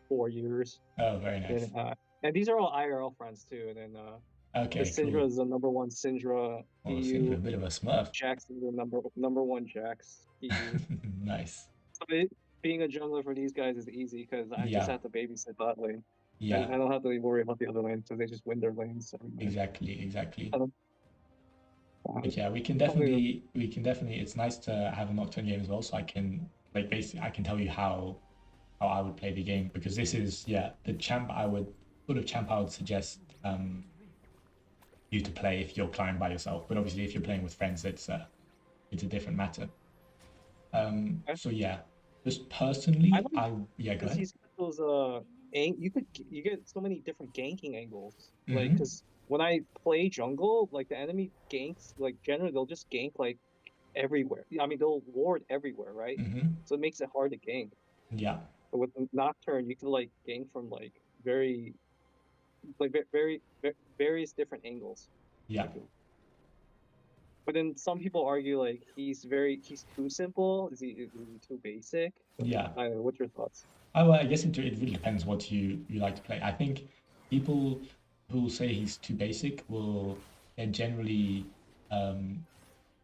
4 years. Oh, very nice. Then and these are all IRL friends too. And then the Okay, cool. Syndra is the number one Syndra Well, seems a EU. bit of a smurf. Jax is the number one Jax EU. Nice. So being a jungler for these guys is easy because I just Yeah, have to babysit that lane. yeah, And I don't have to worry about the other lanes because they just win their lanes every match. exactly, exactly. I don't, But yeah, something we can definitely. It's nice to have a Nocturne game as well, so I can like basically I can tell you how I would play the game because this is yeah the champ I would suggest you to play if you're playing by yourself. But obviously if you're playing with friends, it's a different matter. So yeah, just I personally, like yeah, go because ahead. he's got those you get so many different ganking angles. Like Mm-hmm. because when I play jungle, like the enemy ganks, like generally they'll just gank like everywhere. I mean they'll ward everywhere, right? Mm-hmm. So it makes it hard to gank. Yeah, But with Nocturne, you can like gank from like various different angles. yeah, Like, but then some people argue like he's too simple. Is he too basic? yeah. I don't know, what's your thoughts? Oh, well, I guess it really depends what you like to play. I think people who say he's too basic will they're generally um,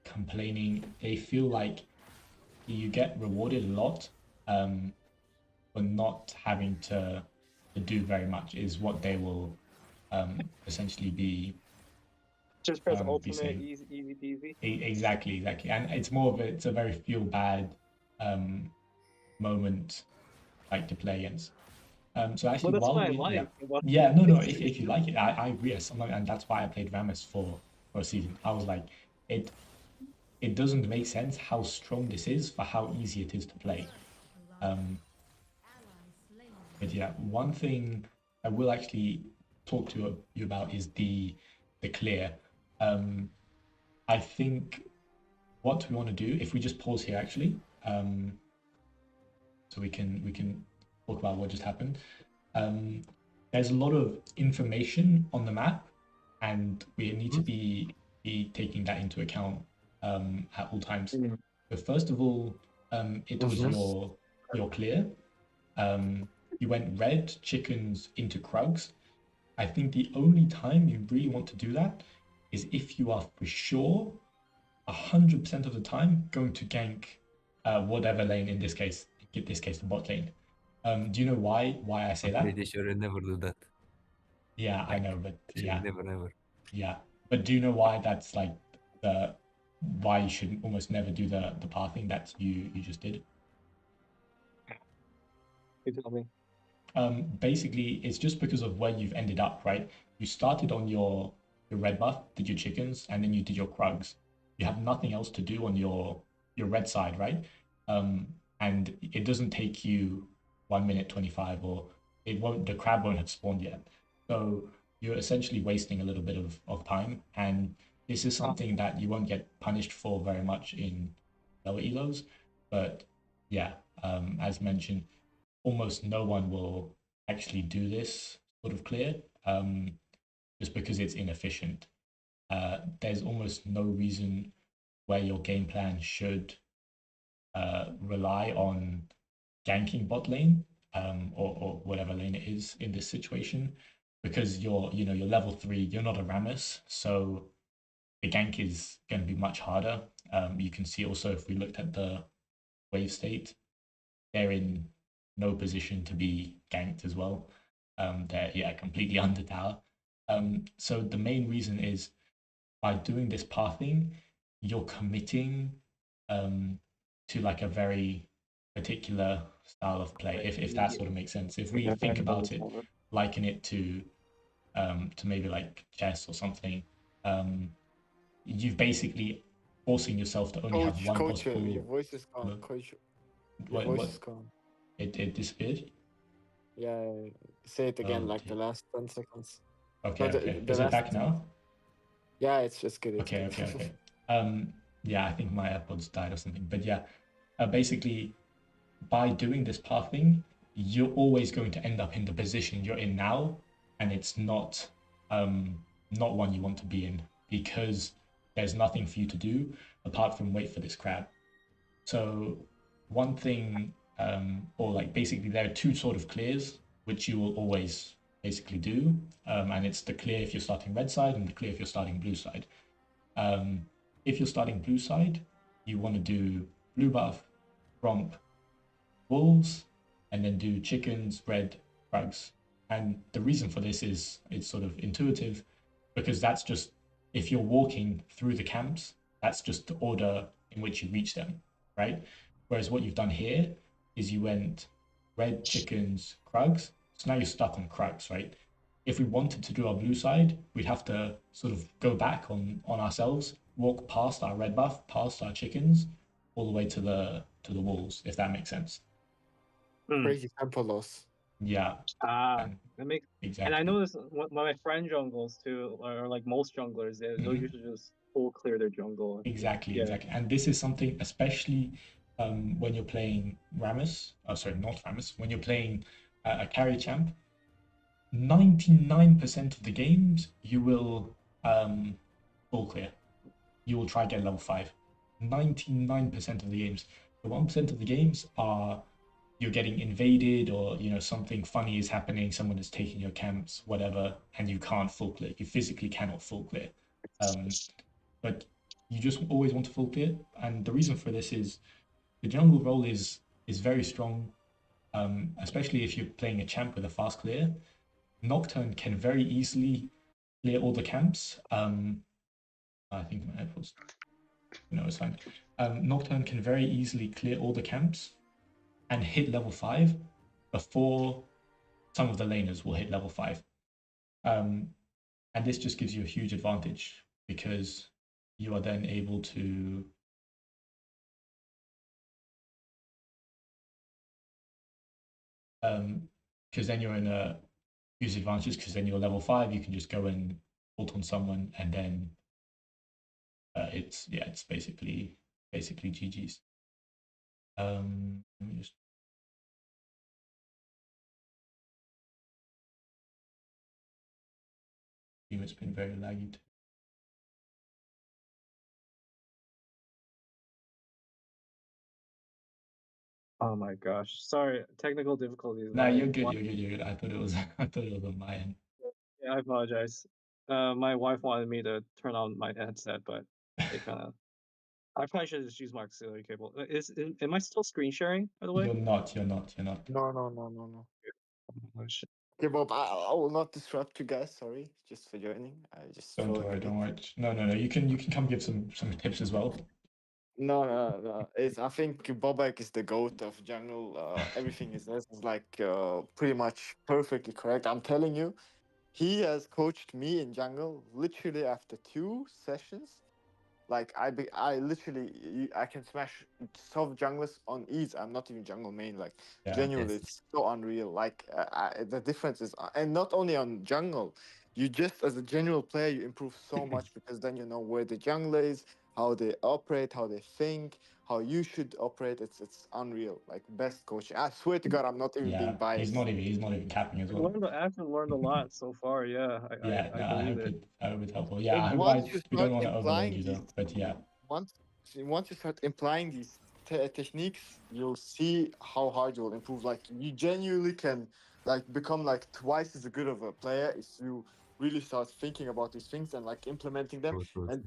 complaining. They feel like you get rewarded a lot um, for not having to do very much is what they will essentially Just press be ultimate, saying. easy peasy. Exactly, and it's more of it's a very feel bad um, moment like to play against. So Well, actually, that's while what I we yeah like. About yeah no no this. if you like it, I agree. And that's why I played Rammus for a season. I was like it it doesn't make sense how strong this is for how easy it is to play. Um, but yeah, one thing I will actually talk to you about is the clear. Um, I think what we want to do, if we just pause here actually, so we can talk about what just happened. Um, there's a lot of information on the map, and we need to be taking that into account at all times. Mm-hmm. So first of all, it was your clear. Um, you went red chickens into Krugs. I think the only time you really want to do that is if you are for sure 100% of the time going to gank whatever lane in this case the bot lane. Do you know why I say I'm that? pretty sure you never do that. Yeah, I Like, know, but actually, never. yeah. But do you know why that's like the why you should almost never do the pathing that you just did? You tell me. Basically, it's just because of where you've ended up, right? You started on your red buff, did your chickens, and then you did your Krugs. You have nothing else to do on your red side, right? And it doesn't take you 1 minute 25, or the crab won't have spawned yet. So you're essentially wasting a little bit of time, and this is something that you won't get punished for very much in lower elos. But yeah, as mentioned, almost no one will actually do this sort of clear, just because it's inefficient. There's almost no reason where your game plan should rely on ganking bot lane, or whatever lane it is in this situation, because you're level 3, you're not a Rammus, so the gank is going to be much harder. You can see also if we looked at the wave state, they're in no position to be ganked as well. They're completely under tower. So the main reason is by doing this pathing, you're committing to like a very particular style of play. If that sort of makes sense. If we think about it, liken it to maybe like chess or something, you've basically forcing yourself to only have one Coach, your possible. voice is gone. Coach, your What voice what is gone. it disappeared. Yeah, say it again, Oh like dear. the last 10 seconds. Okay, No, okay. the Is it last. back now? Yeah, it's good. It's Okay, good. okay, okay. Yeah, I think my AirPods died or something. But yeah, basically, by doing this pathing, you're always going to end up in the position you're in now, and it's not one you want to be in, because there's nothing for you to do apart from wait for this crab. So one thing, or like basically there are two sort of clears which you will always basically do, and it's the clear if you're starting red side and the clear if you're starting blue side. Um, if you're starting blue side, you want to do blue buff, romp, wolves, and then do chickens, red, rugs. And the reason for this is it's sort of intuitive, because that's just, if you're walking through the camps, that's just the order in which you reach them, right? Whereas what you've done here is you went red, chickens, Krugs. So now you're stuck on Krugs, right? If we wanted to do our blue side, we'd have to sort of go back on ourselves, walk past our red buff, past our chickens, all the way to the wolves, if that makes sense. Crazy tempo loss. Yeah, Ah, and that makes. And I exactly. noticed when my friend jungles too, or like most junglers, they'll Mhm. usually just full clear their jungle. Exactly, Yeah. exactly. And this is something, especially when you're playing Rammus, oh, sorry, not Rammus, when you're playing a carry champ, 99% of the games you will full clear. You will try get level 5. 99% of the games. The 1% of the games are you're getting invaded, or something funny is happening, someone is taking your camps, whatever, and you can't full clear. You physically cannot full clear. But you just always want to full clear, and the reason for this is the jungle role is very strong, especially if you're playing a champ with a fast clear. Nocturne can very easily clear all the camps. I think my AirPods. No, it's fine. Nocturne can very easily clear all the camps and hit level 5 before some of the laners will hit level 5. And this just gives you a huge advantage because you are then able to because then you're in a huge advantage because then you're level 5, you can just go and ult on someone and then it's basically GG's. Let me just it's been very laggy. Oh my gosh. Sorry, technical difficulties. No, you're good. You're good. You're good. I thought it was. I thought it was on my end. Yeah, I apologize. My wife wanted me to turn on my headset, but it kind of. I probably should just use my auxiliary cable. Am I still screen sharing, by the way? You're not. You're not. You're not. No. Oh, shit. Okay, Bob, I will not disrupt you guys. Sorry, just for joining. I just Don't trolling worry. a Don't bit. worry. No. You can come give some tips as well. No. I think Bobak is the goat of jungle. Everything is like pretty much perfectly correct. I'm telling you, he has coached me in jungle literally after 2 sessions. Like I literally I can smash soft junglers on ease. I'm not even jungle main. Like Yeah. genuinely, Yes. it's so unreal. Like the difference is, and not only on jungle, you just as a general player you improve so much because then you know where the jungler is, how they operate, how they think, how you should operate. It's unreal. Like best coaching. I swear to God, I'm not even being Yeah. biased. He's not even capping as well. I've learned a lot so far. Yeah, Yeah. I No. believe it. I hope it's helpful. Yeah. And I hope once you we don't start want to overload implying you these, though. But yeah. once you start implying these techniques, you'll see how hard you'll improve. Like you genuinely can like become like twice as good of a player if you really start thinking about these things and like implementing them True. and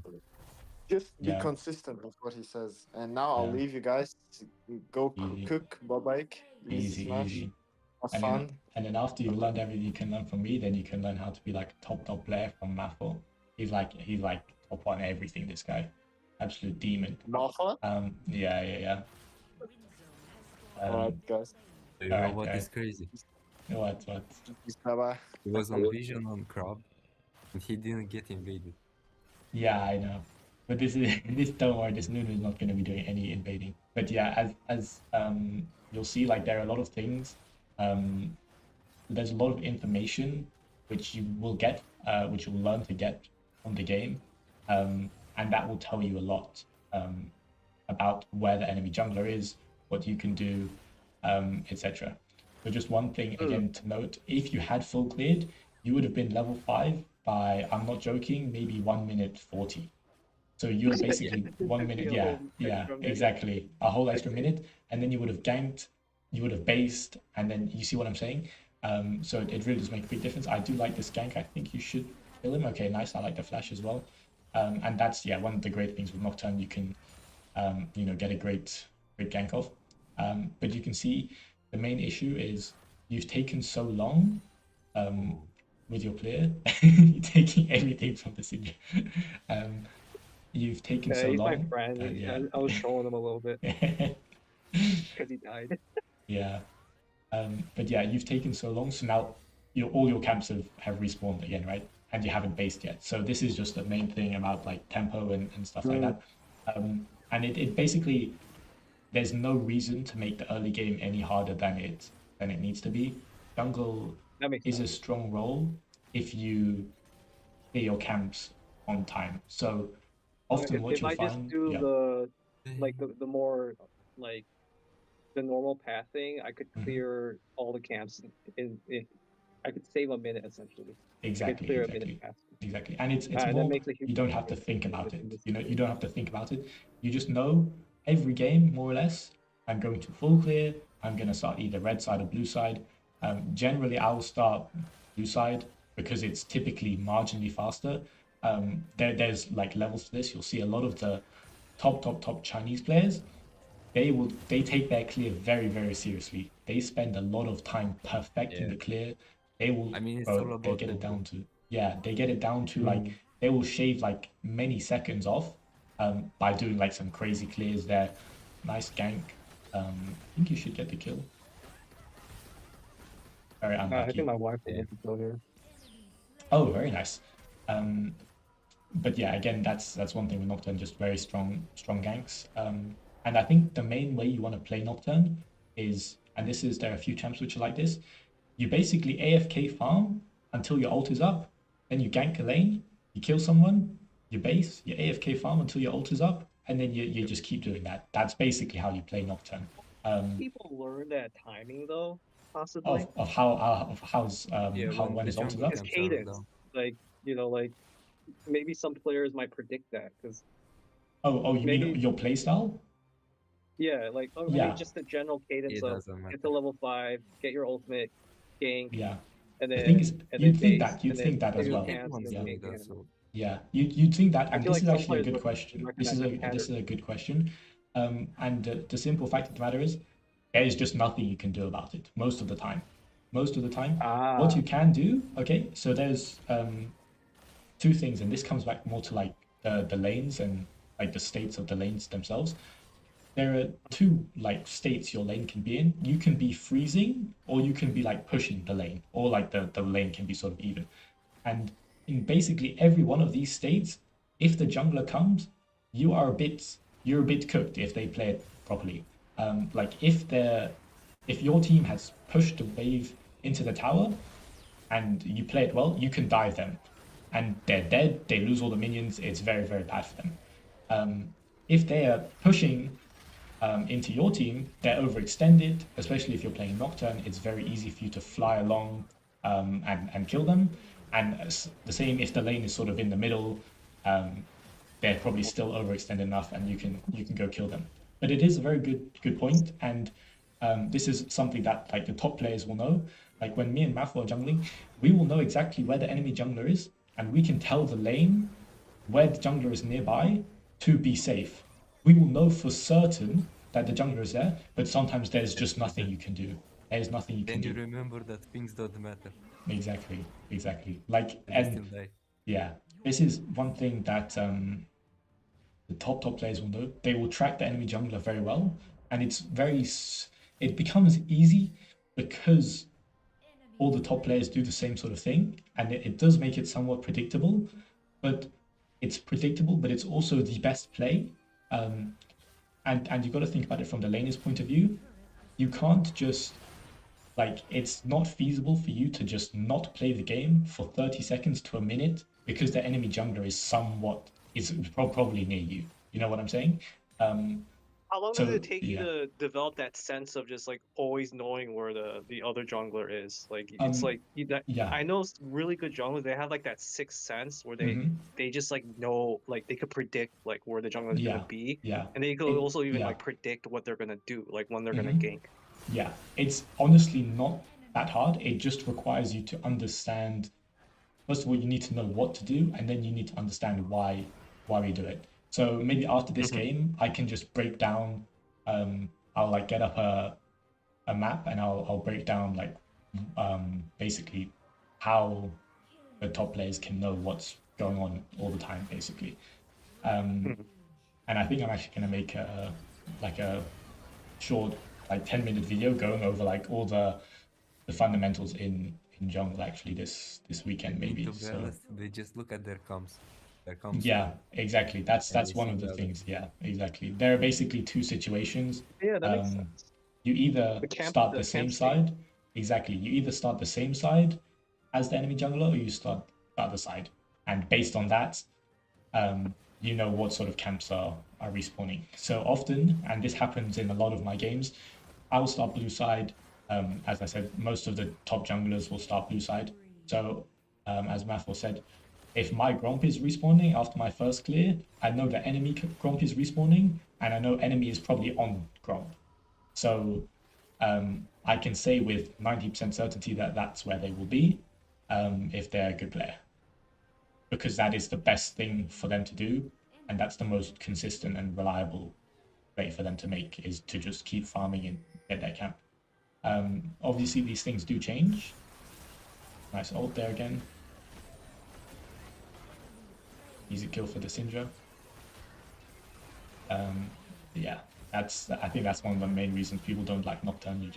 just be Yeah. consistent with what he says. And now I'll Yeah. leave you guys to go Easy. cook bike, easy Easy. smash, Easy. have And fun. then after you've learned everything you can learn from me, then you can learn how to be like a top player from Maffle. He's like top on everything. This guy, absolute demon. Malfa? Yeah. Alright guys. The All robot right. is crazy. What? Bye bye. He was on vision on crab, and he didn't get invaded. Yeah, I know. But this is this. Don't worry, this Nunu is not going to be doing any invading. But yeah, as you'll see, like there are a lot of things. There's a lot of information which you will get, which you'll learn to get from the game, and that will tell you a lot about where the enemy jungler is, what you can do, etc. So just one thing again to note: if you had full cleared, you would have been level 5 by, I'm not joking, maybe 1 minute 40. So you're basically 1 minute, A whole extra minute. exactly, a whole extra minute, and then you would have ganked, you would have based, and then you see what I'm saying. So it really does make a big difference. I do like this gank. I think you should kill him. Okay, nice. I like the flash as well. And that's one of the great things with Nocturne. You can get a great gank off. But you can see the main issue is you've taken so long with your player. You're taking everything from the Syndra. You've taken Yeah, so he's long. my friend. I was trolling him a little bit because he died. Yeah. But yeah, you've taken so long, so now all your camps have respawned again, right? And you haven't based yet. So this is just the main thing about like tempo and stuff like that. And it basically, there's no reason to make the early game any harder than it needs to be. Jungle That makes is sense. a strong role if you clear your camps on time. So often what If you'll I just find, do yeah, the more like the normal pathing, I could Mhm. clear all the camps in I could save a minute essentially. I could exactly, clear a minute path. exactly. And it's That more, makes a huge you don't have to difference think in about it. this You game. don't have to think about it. You just know every game more or less. I'm going to full clear. I'm going to start either red side or blue side. Generally, I'll start blue side because it's typically marginally faster. There's like levels to this. You'll see a lot of the top Chinese players. They take their clear very, very seriously. They spend a lot of time perfecting Yeah. the clear. They will, I mean, it's bro, all they about get it tempo. down to they get it down to like they will shave like many seconds off by doing like some crazy clears there. Nice gank. I think you should get the kill. very I unlucky. think my wife will Yeah. make a kill here. Oh, very nice. But yeah, again, that's one thing with Nocturne, just very strong ganks. And I think the main way you want to play Nocturne is, and there are a few champs which are like this. You basically AFK farm until your ult is up, then you gank a lane, you kill someone, you base, you AFK farm until your ult is up, and then you just keep doing that. That's basically how you play Nocturne. People learn that timing though, possibly. Of how's Yeah, how when when the his ult is jungle up. It's camps are cadence. down. Like, like maybe some players might predict that because Oh, you mean maybe your playstyle? yeah, like I Yeah. mean just the general cadence It of doesn't get to matter. level 5, get your ultimate, gank, Yeah. and The thing is, then you'd think base, that you'd and think then that as maybe well. camps and Everyone's then Yeah. doing gank that, again. so Yeah, you'd think that, I and feel this like is some actually a players good would question. recognize that pattern. This is a good question, and the simple fact of the matter is, there is just nothing you can do about it most of the time. Most of the time, what Ah, you can do, okay. So there's two things, and this comes back more to like the lanes and like the states of the lanes themselves. There are two like states your lane can be in. You can be freezing, or you can be like pushing the lane, or like the lane can be sort of even. And in basically every one of these states, if the jungler comes, you're a bit cooked if they play it properly. Like if your team has pushed the wave into the tower and you play it well, you can dive them, and they're dead. They lose all the minions. It's very bad for them. If they are pushing into your team, they're overextended, especially if you're playing Nocturne. It's very easy for you to fly along and kill them. And the same if the lane is sort of in the middle, they're probably still overextended enough, and you can go kill them. But it is a very good point, and this is something that like the top players will know. Like when me and Mafo are jungling, we will know exactly where the enemy jungler is, and we can tell the lane where the jungler is nearby to be safe. We will know for certain that the jungler is there, but sometimes there's just nothing you can do. There's nothing you can then you do. remember that things don't matter. Exactly. Like, They and still die. yeah, this is one thing that the top players will know. They will track the enemy jungler very well, and it becomes easy because all the top players do the same sort of thing, and it does make it somewhat predictable. But it's predictable, but it's also the best play. And you've got to think about it from the laner's point of view. You can't just like it's not feasible for you to just not play the game for 30 seconds to a minute because the enemy jungler is probably near you. You know what I'm saying? how long So, does it take you yeah. to develop that sense of just like always knowing where the other jungler is? Like it's Um, like yeah. I know really good junglers, they have like that sixth sense where Mhm. they just like know, like they could predict like where the jungler is Yeah. gonna be, Yeah. and they could also even yeah. like predict what they're gonna do, like when they're gonna Mhm. gank. Yeah. It's honestly not that hard. It just requires you to understand. First of all, you need to know what to do, and then you need to understand why we do it. So maybe after this Mhm. game, I can just break down. I'll like get up a map, and I'll break down like basically how the top players can know what's going on all the time, basically. Mhm. And I think I'm actually gonna make a short like 10-minute video going over like all the fundamentals in jungle actually this weekend maybe. To be So honest, they just look at their comps. Their comps yeah, run, exactly. and they That's one see of the value. things. Yeah, exactly. There are basically two situations. Yeah, that makes Um, sense. you either start the The same camp state. side. Exactly. You either start the same side as the enemy jungler, or you start the other side. And based on that, you know what sort of camps are respawning. So often, and this happens in a lot of my games, I will start blue side. As I said, most of the top junglers will start blue side. So, as Mathor said, if my Gromp is respawning after my first clear, I know the enemy Gromp is respawning, and I know enemy is probably on Gromp. So I can say with 90% certainty that that's where they will be if they're a good player, because that is the best thing for them to do, and that's the most consistent and reliable way for them to make is to just keep farming and get their camp. Obviously, these things do change. Nice ult there again. Easy kill for the Syndra. Yeah, I think that's one of the main reasons people don't like Nocturne.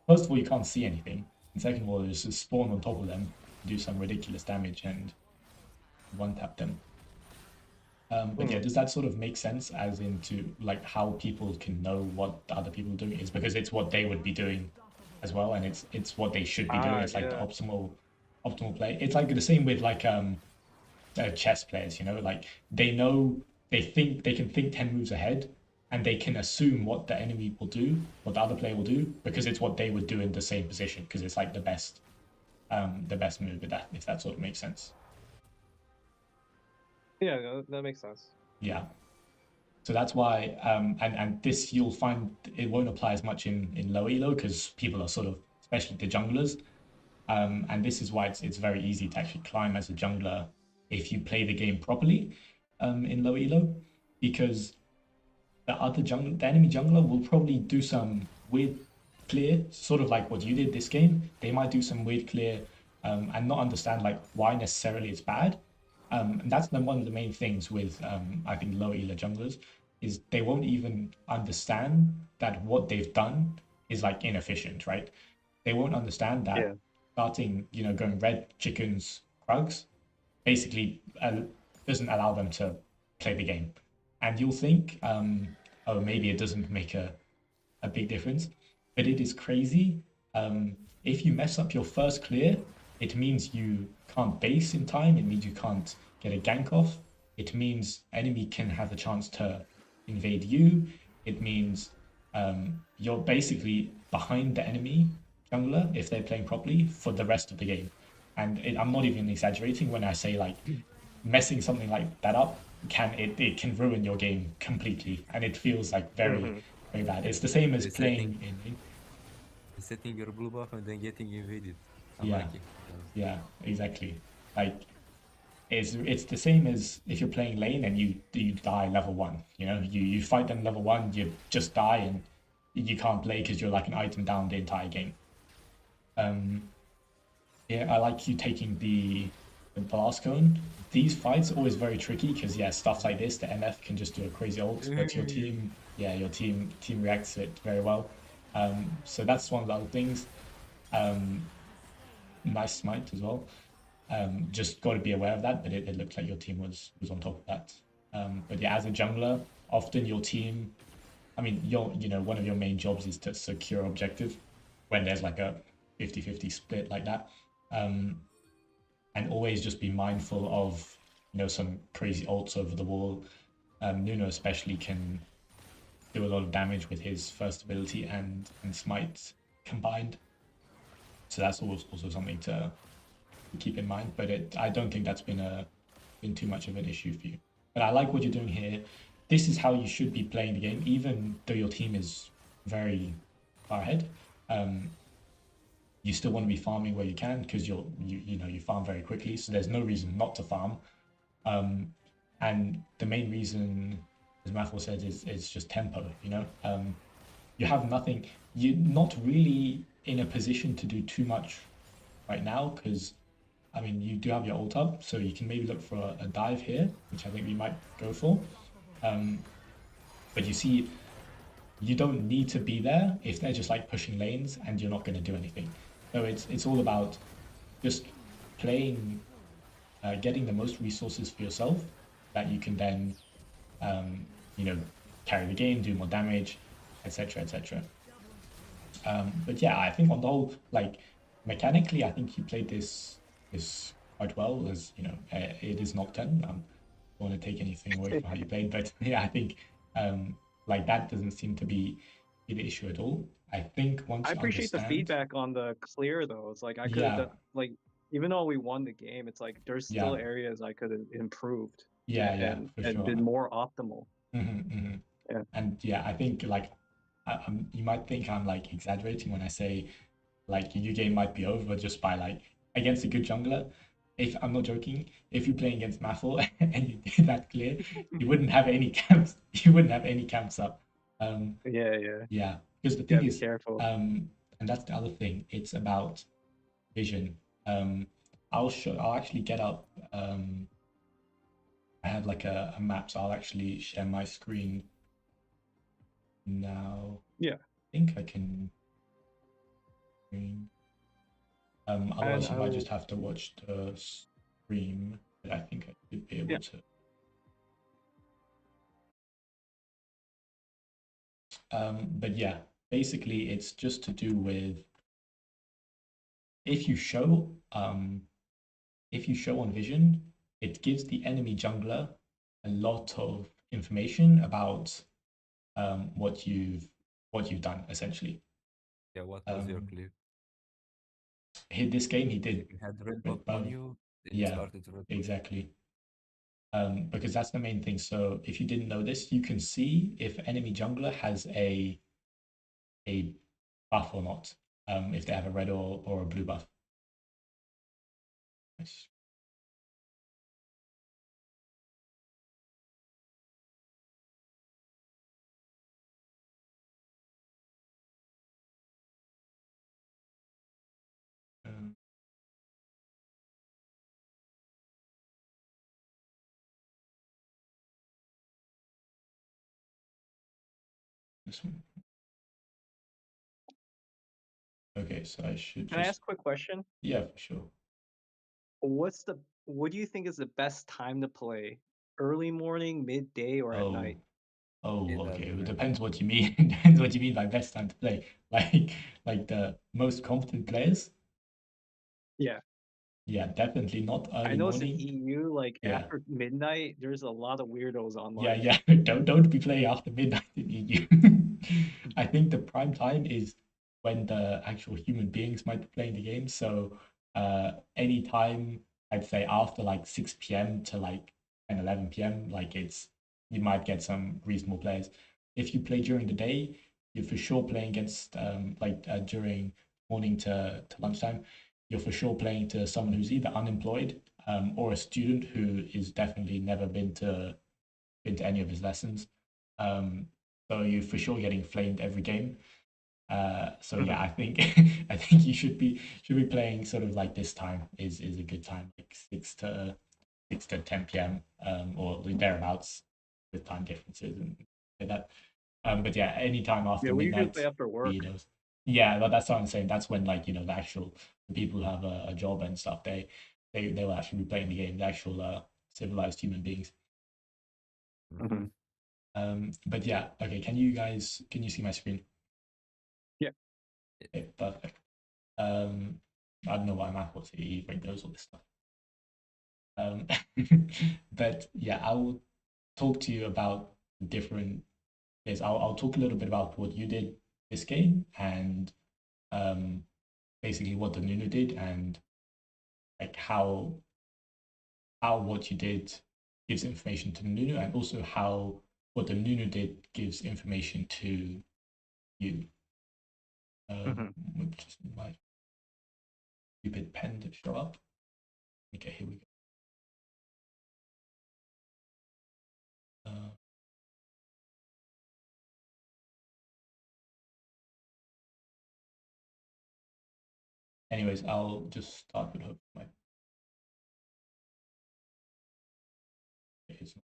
First of all, you can't see anything. And second of all, just spawn on top of them, do some ridiculous damage, and one tap them. But yeah, does that sort of make sense as into like how people can know what the other people are doing? Is because it's what they would be doing as well, and it's what they should be doing. It's like the Yeah. optimal play. It's like the same with like chess players, you know, like they know they can think 10 moves ahead and they can assume what the enemy will do, what the other player will do, because it's what they would do in the same position, because it's like the best move with that, if that sort of makes sense. Yeah, no, that makes sense. Yeah. So that's why, and this you'll find it won't apply as much in low elo because people are sort of, especially the junglers, and this is why it's very easy to actually climb as a jungler if you play the game properly, in low elo, because the enemy jungler will probably do some weird clear, sort of like what you did this game. They might do some weird clear, and not understand like why necessarily it's bad. And that's one of the main things with I think low elo junglers is they won't even understand that what they've done is like inefficient, right? They won't understand that Yeah. starting, going red chickens, Krugs, basically doesn't allow them to play the game. And you'll think, oh, maybe it doesn't make a big difference, but it is crazy. If you mess up your first clear, it means you can't base in time. It means you can't get a gank off. It means enemy can have a chance to invade you. It means you're basically behind the enemy jungler if they're playing properly for the rest of the game. And I'm not even exaggerating when I say like messing something like that up it can ruin your game completely, and it feels like very bad. It's the same as playing in. Setting your blue buff and then getting invaded. Yeah. Unlucky. Yeah, exactly. Like it's the same as if you're playing lane and you die level 1. You know, you fight them level 1, you just die and you can't play because you're like an item down the entire game. Yeah, I like you taking the blast cone. These fights are always very tricky because yeah, stuff like this, the MF can just do a crazy ult, but your team reacts to it very well. So that's one of the other things. Nice smite as well. Just got to be aware of that, but it looked like your team was on top of that. But yeah, as a jungler, often your team, I mean, one of your main jobs is to secure objective when there's like a 50-50 split like that. And always just be mindful of, some crazy ults over the wall. Nuno especially can do a lot of damage with his first ability and smite combined. So that's also something to keep in mind. But I don't think that's been too much of an issue for you. But I like what you're doing here. This is how you should be playing the game, even though your team is very far ahead. You still want to be farming where you can because you farm very quickly. So there's no reason not to farm. And the main reason, as Mathil said, is just tempo. You have nothing. You're not really in a position to do too much right now because, I mean, you do have your ult up, so you can maybe look for a dive here, which I think we might go for. But you see, you don't need to be there if they're just like pushing lanes and you're not going to do anything. So it's all about just playing, getting the most resources for yourself that you can then, carry the game, do more damage, etc., etc. But yeah, I think on the whole, like mechanically, I think you played this quite well. As it is Nocturne. I don't want to take anything away from how you played, but yeah, I think like that doesn't seem to be the issue at all. I think once I you appreciate the understand, feedback on the clear though. It's like I could have like even though we won the game, it's like there's still areas I could have improved. Yeah, for and sure. been more optimal. Yeah. And yeah, I think like you might think I'm like exaggerating when I say like your game might be over just by like against a good jungler. If I'm not joking, if you're playing against Mathil and you did that clear, you wouldn't have any camps. You wouldn't have any camps up. Yeah, because the thing Be is, careful. and that's the other thing. It's about vision. I'll actually get up. I have like a map, so I'll actually share my screen now. Yeah. I think I can. Otherwise, you I might will. just have to watch the stream. But I think I should be able Yeah. to. But yeah, basically, it's just to do with if you show on Vision, it gives the enemy jungler a lot of information about what you've done essentially. Yeah, what was your Um, clear? this game he If did you had red buff red on buff. you, then you Yeah, started red buff. exactly. Because that's the main thing. So if you didn't know this, you can see if enemy jungler has a buff or not. If they have a red or a blue buff. Nice. Um, this one. Okay, so I should Can I just ask a quick question? yeah, for sure. What do you think is the best time to play? Early morning, midday, or at Oh, night? It okay. doesn't It matter. depends what you mean. Depends what you mean by best time to play. Like the most competent players. Yeah. Yeah, definitely not I early noticed in morning. EU, like Yeah, after midnight, there's a lot of weirdos yeah, online. yeah. Don't be playing after midnight in EU. I think the prime time is when the actual human beings might be playing the game. So any time I'd say after like 6 p.m. to like 10, 11 p.m., like it's you might get some reasonable players. If you play during the day, you're for sure playing against during morning to lunchtime, you're for sure playing to someone who's either unemployed or a student who is definitely never been to any of his lessons. Um, so you're for sure getting flamed every game. So yeah, I think I think you should be playing sort of like this time is a good time, like 6 to 10 p.m. Or thereabouts with time differences and like that. But yeah, any time Yeah, after we usually play midnight, after work. yeah, but that's what I'm saying. That's when like the actual the people who have a job and stuff, they will actually be playing the game, the actual civilized human beings. Mhm. But yeah, okay. Can you see my screen? Yeah. Okay, perfect. I don't know why my thoughts he knows all this stuff. Um, but yeah, I will talk to you about different. Yes, I'll talk a little bit about what you did this game and um, basically what the Nunu did and like how what you did gives information to the Nunu and also how what the Nunu did gives information to you. Mhm. Which is my stupid pen to show up. Okay, here we go. Uh, anyways, I'll just start with hope my it's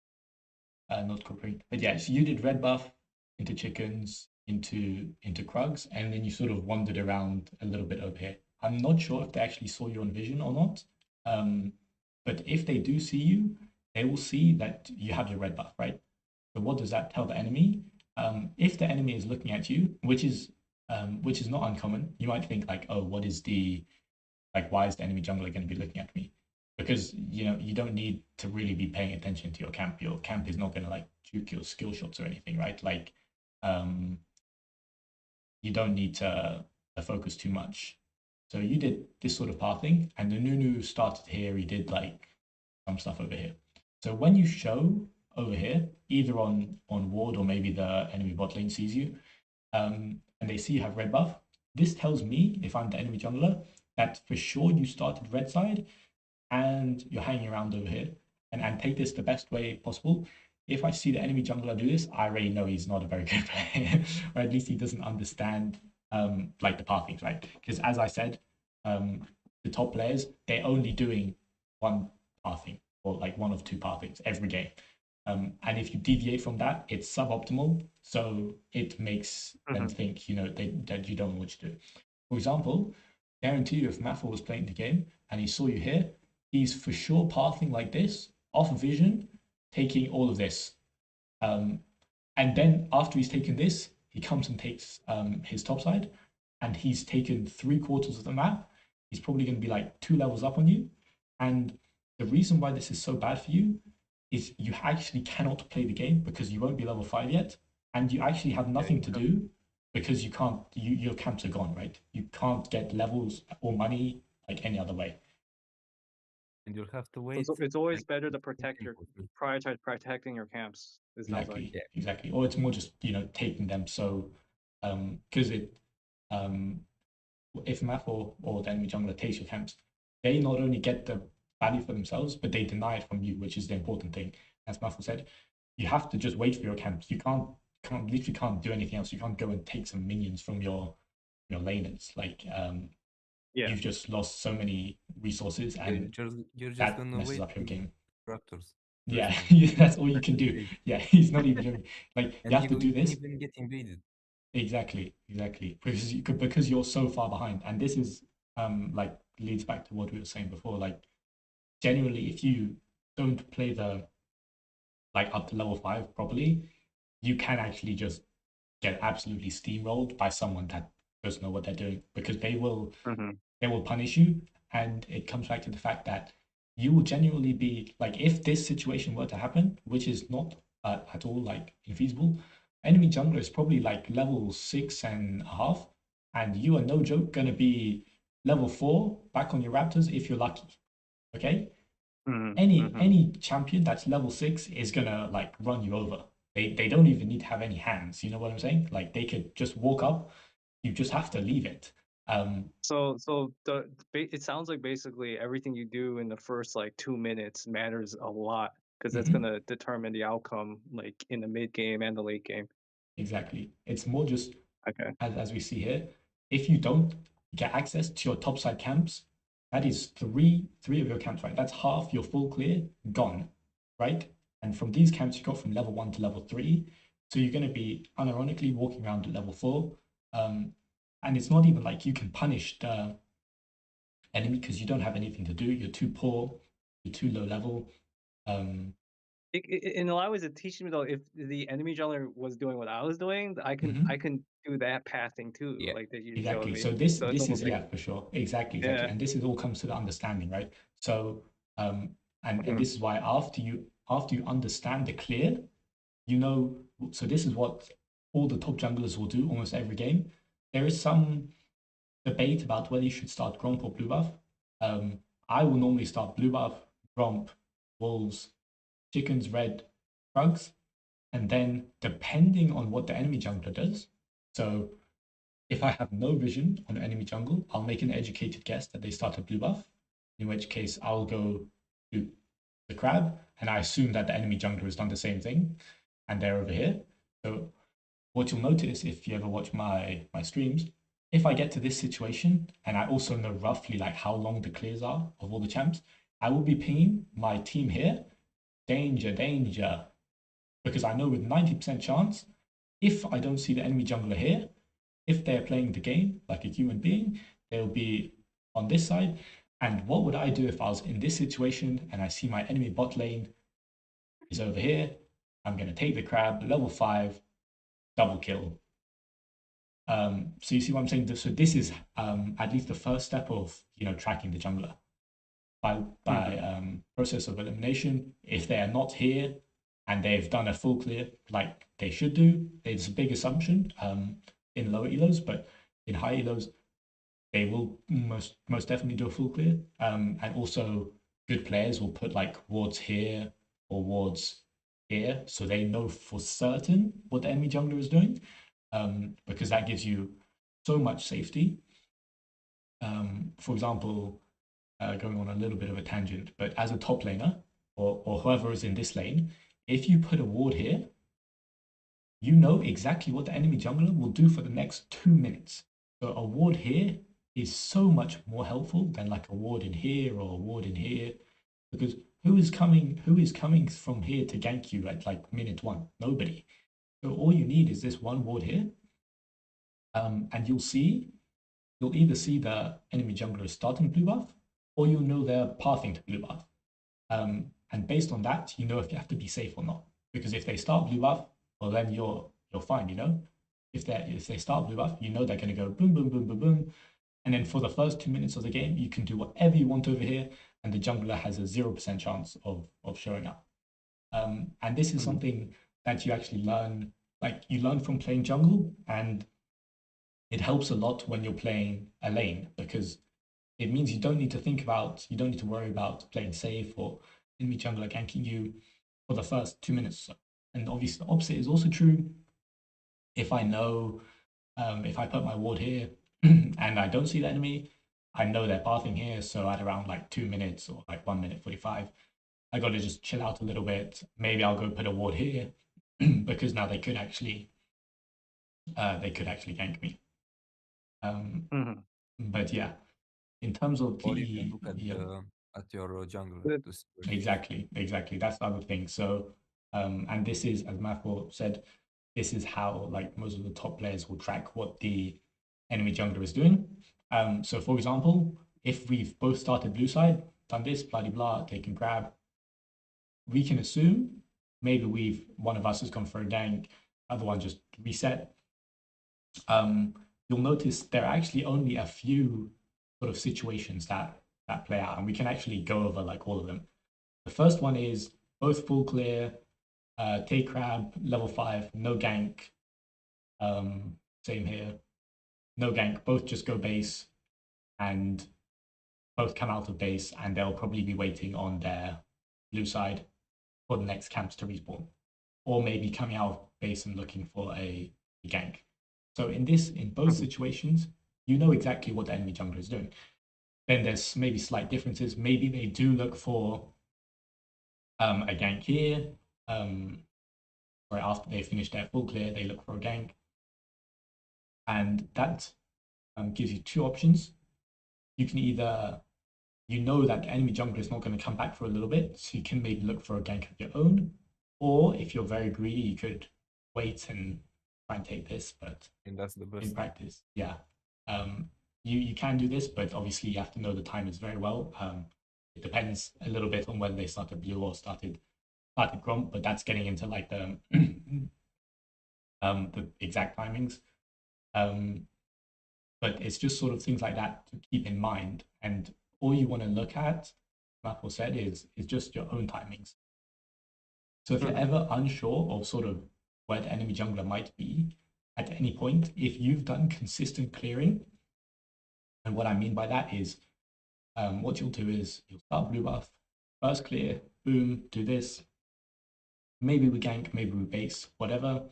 not cooperating. But yeah, so you did red buff into chickens, into Krugs, and then you sort of wandered around a little bit over here. I'm not sure if they actually saw you on vision or not. Um, but if they do see you, they will see that you have your red buff, right? So what does that tell the enemy? If the enemy is looking at you, which is not uncommon, you might think like, oh, what is the like why is the enemy jungler going to be looking at me? Because you don't need to really be paying attention to your camp. Your camp is not going to like juke your skill shots or anything, right? Like um, you don't need to focus too much. So you did this sort of pathing, and the Nunu started here. He did like some stuff over here. So when you show over here, either on ward or maybe the enemy bot lane sees you, and they see you have red buff, this tells me if I'm the enemy jungler that for sure you started red side and you're hanging around over here. And take this the best way possible. If I see the enemy jungler do this, I already know he's not a very good player, or at least he doesn't understand like the pathings, right? Because as I said, the top players they're only doing one pathing or like one of two pathings every game. And if you deviate from that, it's suboptimal. So it makes them Mhm. think, that you don't know what to do. For example, guarantee you, if Maffel was playing the game and he saw you here, he's for sure pathing like this, off vision, taking all of this. And then after he's taken this, he comes and takes his top side, and he's taken 3/4 of the map. He's probably going to be like 2 levels up on you. And the reason why this is so bad for you is you actually cannot play the game because you won't be level 5 yet, and you actually have nothing to do because you can't. Your camps are gone, right? You can't get levels or money like any other way. And you'll have to wait. It's always like, better to protect your prioritize protecting your camps. It sounds Exactly, like. Yeah. exactly. Or it's more just taking them. So because if Math or the enemy jungler takes your camps, they not only get the value for themselves, but they deny it from you, which is the important thing. As Math said, you have to just wait for your camps. You literally can't do anything else. You can't go and take some minions from your laners. Like Yeah. you've just lost so many resources, and You're just that gonna messes wait up your game. raptors. Yeah, respond. that's all you can do. Yeah, he's not even joking. Like you And have to do you can this. even get invaded. Exactly, because you're so far behind, and this is like leads back to what we were saying before. Like generally, if you don't play the like up to level 5 properly, you can actually just get absolutely steamrolled by someone that doesn't know what they're doing, because Mm-hmm. they will punish you. And it comes back to the fact that you will genuinely be like, if this situation were to happen, which is not at all like infeasible, enemy jungler is probably like level 6.5, and you are no joke gonna be level 4 back on your raptors if you're lucky. Okay, any champion that's level 6 is gonna like run you over. They don't even need to have any hands, you know what I'm saying? Like they could just walk up, you just have to leave it. So it sounds like basically everything you do in the first like 2 minutes matters a lot, because that's Mhm. gonna determine the outcome like in the mid game and the late game. Exactly. It's more just Okay. as we see here, if you don't get access to your topside camps, that is three of your camps, right? That's half your full clear gone, right? And from these camps, you got from level 1 to level 3. So you're going to be unironically walking around at level 4. And it's not even like you can punish the enemy because you don't have anything to do. You're too poor, you're too low level. In a lot of ways, it teaches me though, if the enemy jungler was doing what I was doing, I can do that pathing too, Yeah. like that you showed Exactly. me. So this So it's this is almost like, yeah, for sure. Exactly, yeah. And this is all comes to the understanding, right? So and Mhm. this is why after you understand the clear, you know, so this is what all the top junglers will do almost every game. There is some debate about whether you should start Gromp or blue buff. I will normally start blue buff, Gromp, wolves, chickens, red, bugs, and then depending on what the enemy jungler does. So if I have no vision on enemy jungle, I'll make an educated guess that they start a blue buff, in which case I'll go to the crab, and I assume that the enemy jungler has done the same thing, and they're over here. So what you'll notice if you ever watch my streams, if I get to this situation, and I also know roughly like how long the clears are of all the champs, I will be pinging my team here, danger, danger, because I know with 90% chance, if I don't see the enemy jungler here, if they're playing the game like a human being, they'll be on this side. And what would I do if I was in this situation and I see my enemy bot lane is over here? I'm going to take the crab, level 5, double kill. So you see what I'm saying? So this is at least the first step of tracking the jungler by process of elimination. If they are not here and they've done a full clear like they should do, it's a big assumption in lower elos, but in high elos they will most definitely do a full clear. And also good players will put like wards here or wards here, so they know for certain what the enemy jungler is doing, because that gives you so much safety. For example, going on a little bit of a tangent, but as a top laner or whoever is in this lane, if you put a ward here, you know exactly what the enemy jungler will do for the next 2 minutes. So a ward here is so much more helpful than like a ward in here or a ward in here, because who is coming from here to gank you at like minute 1? Nobody. So all you need is this one ward here, and you'll see you'll either see the enemy jungler is starting blue buff, or you'll know they're pathing to blue buff. And based on that, you know if you have to be safe or not. Because if they start blue buff, well then you're fine, you know. If they start blue buff, you know they're gonna go boom, boom, boom, boom, boom. And then for the first 2 minutes of the game, you can do whatever you want over here, and the jungler has a 0% chance of showing up. And this is something that you actually learn, like you learn from playing jungle, and it helps a lot when you're playing a lane, because it means you don't need to worry about playing safe or enemy jungler ganking you for the first 2 minutes or so. And obviously the opposite is also true. If I know, if I put my ward here and I don't see the enemy, I know they're pathing here, so at around like 2 minutes or like 1 minute 45, I got to just chill out a little bit. Maybe I'll go put a ward here because now they could actually gank me. But yeah, in terms of Or you can look at yeah, at your jungler But- to see where he is. exactly. That's the other thing. So, and this is, as Mathor said, this is how like most of the top players will track what the enemy jungler is doing. So for example, if we've both started blue side, done this, blah blah, taken grab, we can assume maybe one of us has gone for a gank, other one just reset. You'll notice there are actually only a few sort of situations that play out, and we can actually go over like all of them. The first one is both full clear, take crab, level 5, no gank. Same here, no gank, both just go base, and both come out of base, and they'll probably be waiting on their blue side for the next camps to respawn, or maybe coming out of base and looking for a gank. So in both situations, you know exactly what the enemy jungler is doing. Then there's maybe slight differences. Maybe they do look for a gank here. Right after they finish their full clear, they look for a gank. And that gives you two options. You can either, you know that the enemy jungler is not going to come back for a little bit, so you can maybe look for a gank of your own. Or if you're very greedy, you could wait and try and take this, but And that's the best. in practice, yeah. You can do this, but obviously you have to know the timers very well. It depends a little bit on whether they started blue or started grump, but that's getting into like the exact timings. But it's just sort of things like that to keep in mind. And all you want to look at, Maple said, is just your own timings. So if you're ever unsure of sort of where the enemy jungler might be at any point, if you've done consistent clearing, and what I mean by that is what you'll do is you'll start blue buff, first clear, boom, do this. Maybe we gank, maybe we base, whatever.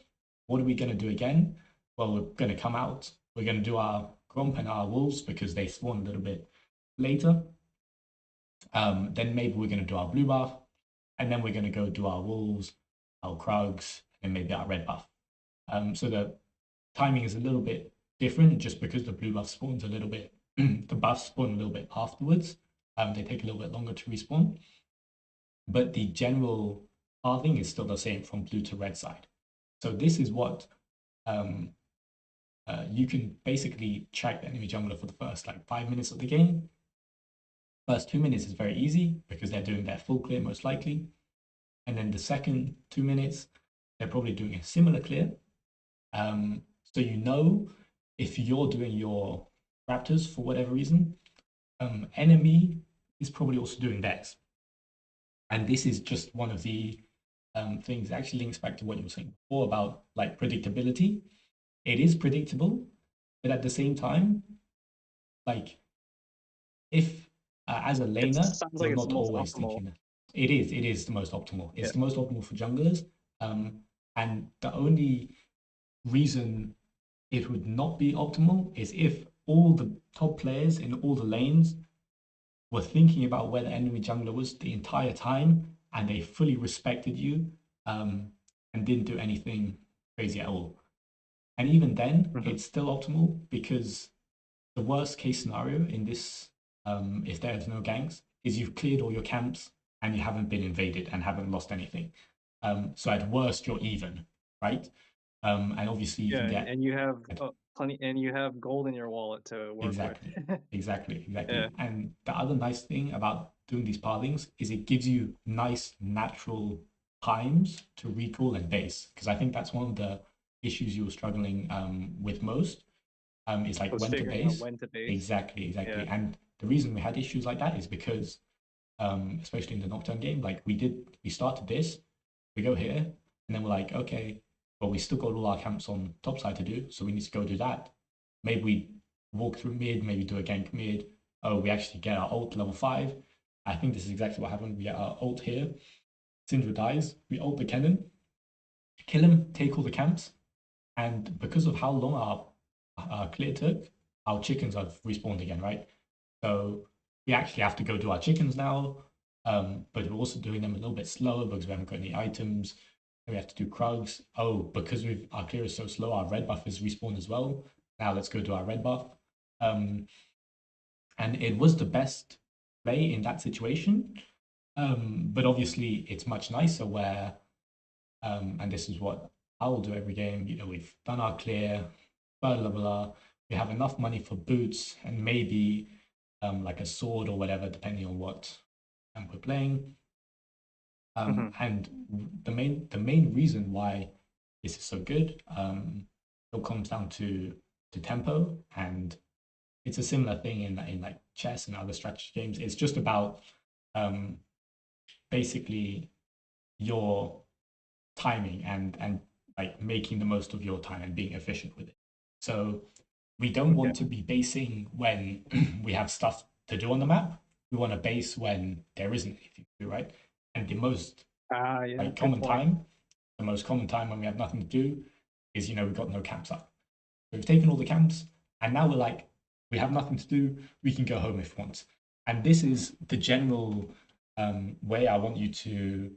What are we going to do again? Well, we're going to come out. We're going to do our grump and our wolves because they spawn a little bit later. Then maybe we're going to do our blue buff, and then we're going to go do our wolves, our krugs, and maybe our red buff. So the timing is a little bit different just because the blue buff spawns a little bit, the buffs spawn a little bit afterwards. They take a little bit longer to respawn. But the general pathing is still the same from blue to red side. So this is what you can basically track the enemy jungler for the first like 5 minutes of the game. First 2 minutes is very easy because they're doing their full clear most likely. And then the second 2 minutes, they're probably doing a similar clear. So you know if you're doing your raptors for whatever reason, enemy is probably also doing theirs. And this is just one of the things that actually links back to what you were saying before about like predictability. It is predictable, but at the same time, like if as a laner, sounds you're like it's not the most always optimal. thinking that. It is the most optimal. It's Yeah. the most optimal for junglers. And the only reason it would not be optimal is if all the top players in all the lanes were thinking about where the enemy jungler was the entire time and they fully respected you and didn't do anything crazy at all. And even then, it's still optimal because the worst case scenario in this, if there's no ganks, is you've cleared all your camps and you haven't been invaded and haven't lost anything. So at worst, you're even, right? And obviously you Yeah, can get and you have plenty, and you have gold in your wallet to work Exactly. with. Exactly. Yeah. And the other nice thing about doing these pathings is it gives you nice natural times to recall and base. Because I think that's one of the issues you were struggling with most. Is like Was when to figuring out base. when to base. Exactly. Yeah. And the reason we had issues like that is because especially in the Nocturne game, like we started this, we go here, and then we're like, okay, well, we still got all our camps on top side to do, so we need to go do that. Maybe we walk through mid, maybe do a gank mid. Oh, we actually get our ult level 5. I think this is exactly what happened. We get our ult here. Syndra dies. We ult the cannon, kill him, take all the camps, and because of how long our clear took, our chickens have respawned again, right? So we actually have to go do our chickens now, but we're also doing them a little bit slower because we haven't got any items. We have to do Krugs. Oh, because our clear is so slow, our red buff is respawned as well. Now let's go do our red buff. And it was the best play in that situation. But obviously, it's much nicer where, and this is what I will do every game. You know, we've done our clear, blah blah blah. We have enough money for boots and maybe like a sword or whatever, depending on what we're playing. And the main reason why this is so good, it comes down to tempo, and it's a similar thing in like chess and other strategy games. It's just about basically your timing and like making the most of your time and being efficient with it. So we don't Okay. want to be basing when we have stuff to do on the map. We want to base when there isn't anything to do, right? And the most Yeah, like good common point. time, the most common time when we have nothing to do is we've got no camps up. We've taken all the camps, and now we're like, we have nothing to do. We can go home if we want. And this is the general way I want you to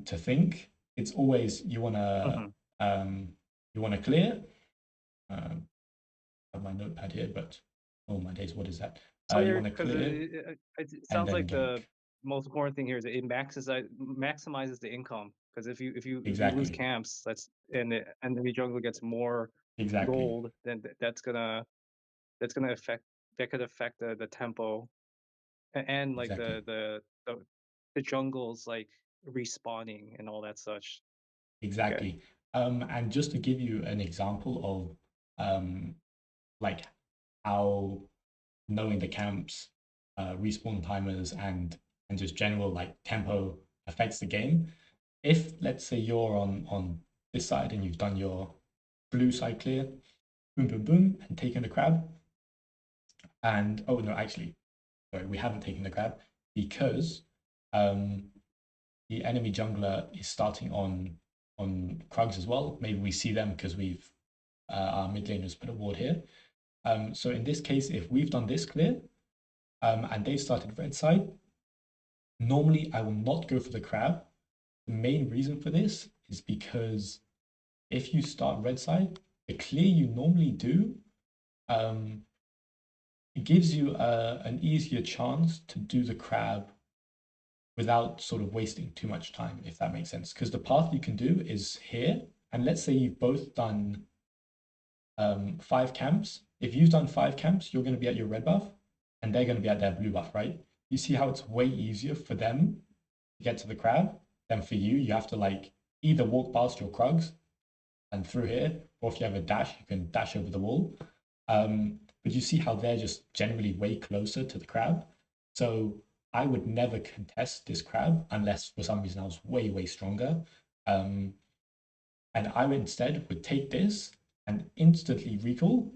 think. It's always you wanna clear. I have my notepad here, but oh my days, what is that? You Clear, want to because clear it and sounds then like gank. the most important thing here is that it maximizes the income. Because if you lose Exactly, camps, and the jungle gets more exactly, gold, then that's gonna affect that could affect the tempo and like exactly, the jungles like respawning and all that such. Okay. exactly. And just to give you an example of like how knowing the camps, respawn timers, and just general like tempo affects the game. If let's say you're on this side and you've done your blue side clear, boom, boom, boom, and taken the crab, and oh no, actually, sorry, we haven't taken the crab because um, the enemy jungler is starting on Krugs as well. Maybe we see them because we've our mid laners put a ward here. So in this case, if we've done this clear and they've started red side, normally I will not go for the crab. The main reason for this is because if you start red side, the clear you normally do, um, it gives you an easier chance to do the crab without sort of wasting too much time, if that makes sense. Because the path you can do is here, and let's say you've both done 5 camps. If you've done 5 camps, you're going to be at your red buff, and they're going to be at their blue buff, right? You see how it's way easier for them to get to the crab than for you. You have to like either walk past your Krugs and through here, or if you have a dash, you can dash over the wall. But you see how they're just generally way closer to the crab. So I would never contest this crab unless for some reason I was way, way stronger. And I would instead would take this and instantly recall,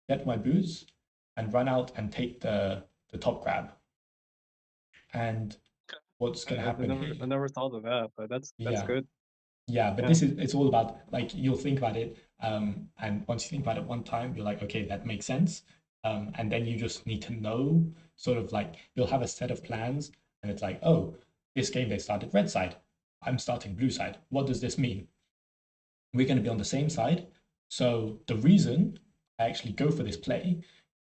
get my boots, and run out and take the top crab. And what's I, gonna I happen never here? I never thought of that, but that's Yeah, good. yeah, but Yeah. this is it's all about like you'll think about it, and once you think about it one time, you're like, okay, that makes sense, and then you just need to know sort of like you'll have a set of plans, and it's like, oh, this game they started red side, I'm starting blue side. What does this mean? We're going to be on the same side. So the reason I actually go for this play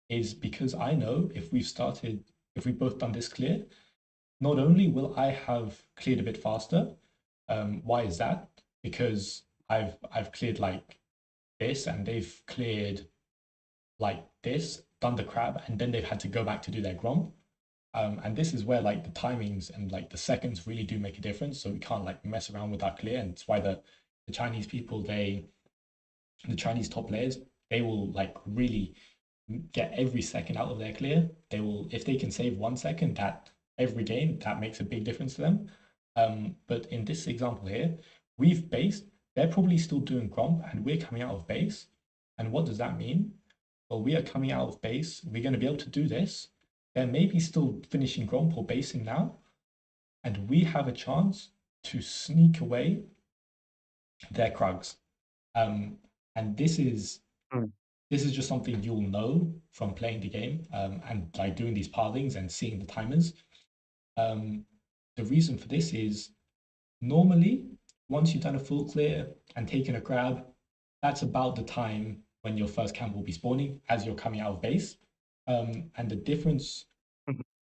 is because I know if we've both done this clear, not only will I have cleared a bit faster. Why is that? Because I've cleared like this and they've cleared like this, done the crab, and then they've had to go back to do their grom. And this is where like the timings and like the seconds really do make a difference. So we can't like mess around with that clear. And it's why the Chinese people, the Chinese top players, they will like really get every second out of their clear. They will, if they can save 1 second, that every game, that makes a big difference to them. But in this example here, we've based, they're probably still doing Gromp and we're coming out of base. And what does that mean? Well, we are coming out of base. We're going to be able to do this. They're maybe still finishing Gromp or basing now. And we have a chance to sneak away their Krugs. And this is just something you'll know from playing the game and like doing these pathings and seeing the timers. The reason for this is normally once you've done a full clear and taken a grab, that's about the time when your first camp will be spawning as you're coming out of base. And the difference,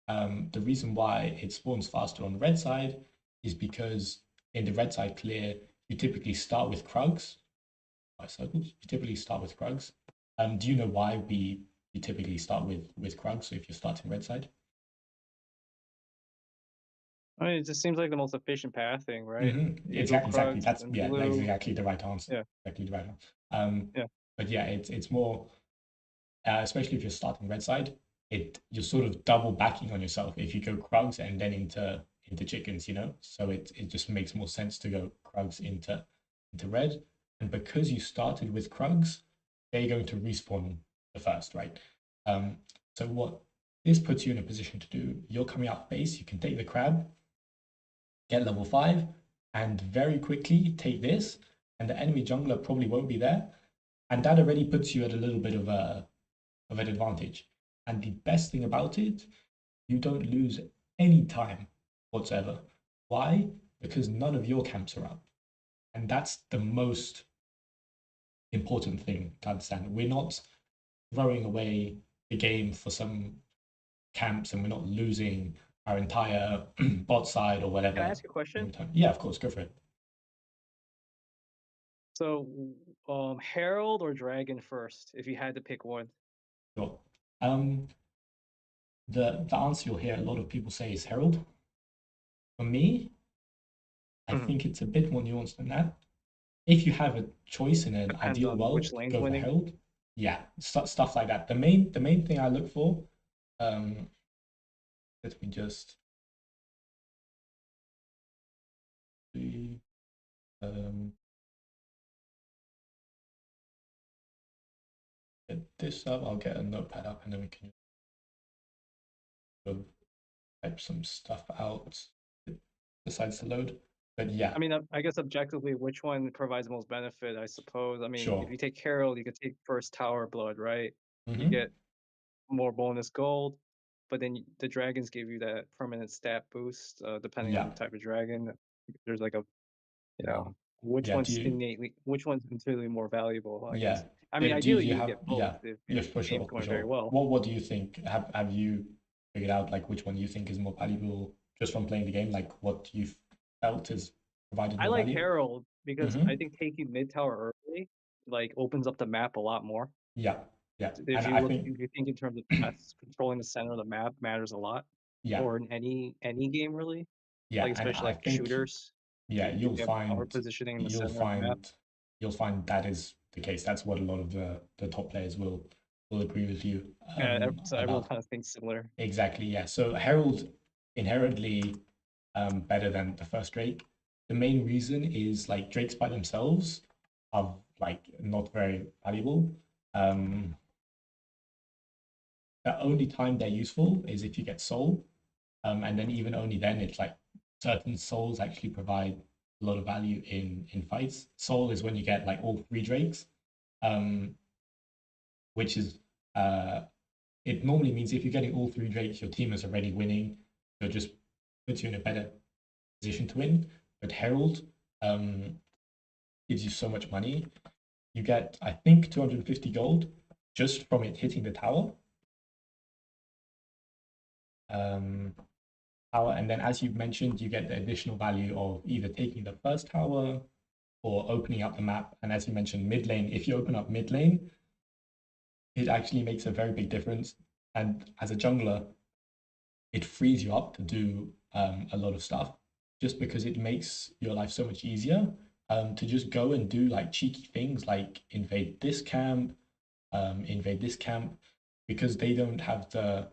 the reason why it spawns faster on the red side is because in the red side clear, you typically start with Krugs, circles. You typically start with Krugs. Do you know why you typically start with Krugs? So if you're starting red side, I mean, it just seems like the most efficient pathing, right? Exactly. That's and that's blue. exactly the right answer. Yeah. Exactly the right answer. Yeah. But yeah, it's more, especially if you're starting red side, you're sort of double backing on yourself if you go Krugs and then into chickens, you know. So it just makes more sense to go Krugs into red, and because you started with Krugs, they're going to respawn the first, right? So what this puts you in a position to do, you're coming out base, you can take the crab, get level 5, and very quickly take this, and the enemy jungler probably won't be there, and that already puts you at a little bit of an advantage. And the best thing about it, you don't lose any time whatsoever. Why? Because none of your camps are up, and that's the most important thing to understand. We're not throwing away the game for some camps, and we're not losing our entire bot side or whatever. Can I ask you a question? Yeah, of course, go for it. So, Herald or Dragon first, if you had to pick one? Sure. The answer you'll hear a lot of people say is Herald. For me, I think it's a bit more nuanced than that. If you have a choice in an Depends ideal on world, which lane's go for winning. Herald. Yeah, stuff like that. The main thing I look for, let me just see, get this up. I'll get a notepad up and then we can type some stuff out. It decides to load. But yeah, I mean, I guess objectively, which one provides the most benefit, I suppose. I mean, sure. if you take Herald, you could take first Tower Blood, right? You Mhm. get more bonus gold, but then the dragons give you that permanent stat boost, depending on Yeah. the type of dragon. There's like a, which Yeah, one's intuitively more valuable, I Yeah. guess. I mean, Do ideally you you have get both if for the game's sure, for going very sure. well. What do you think? Have you figured out like which one you think is more valuable just from playing the game? Like what you've felt has provided I more like value? Herald because Mm-hmm. I think taking mid tower early like opens up the map a lot more. Yeah, yeah. If And you I look, think if you think in terms of paths, controlling the center of the map matters a lot, yeah, or in any game really, yeah. like And especially I like think shooters. yeah, If you have power positioning in the you'll center of the map. find that is the case. That's what a lot of the top players will agree with you Yeah, so everyone about. kind of thinks similar. Exactly, yeah. So Herald inherently better than the first Drake. The main reason is like Drakes by themselves are like not very valuable. The only time they're useful is if you get soul, and then even only then it's like certain souls actually provide a lot of value in fights. Soul is when you get like all 3 Drakes, which is it normally means if you're getting all 3 Drakes, your team is already winning. So it just puts you in a better position to win. But Herald gives you so much money. You get, I think, 250 gold just from it hitting the tower. And then as you've mentioned, you get the additional value of either taking the first tower or opening up the map. And as you mentioned, mid lane, if you open up mid lane, it actually makes a very big difference. And as a jungler, it frees you up to do a lot of stuff just because it makes your life so much easier to just go and do like cheeky things like invade this camp, because they don't have the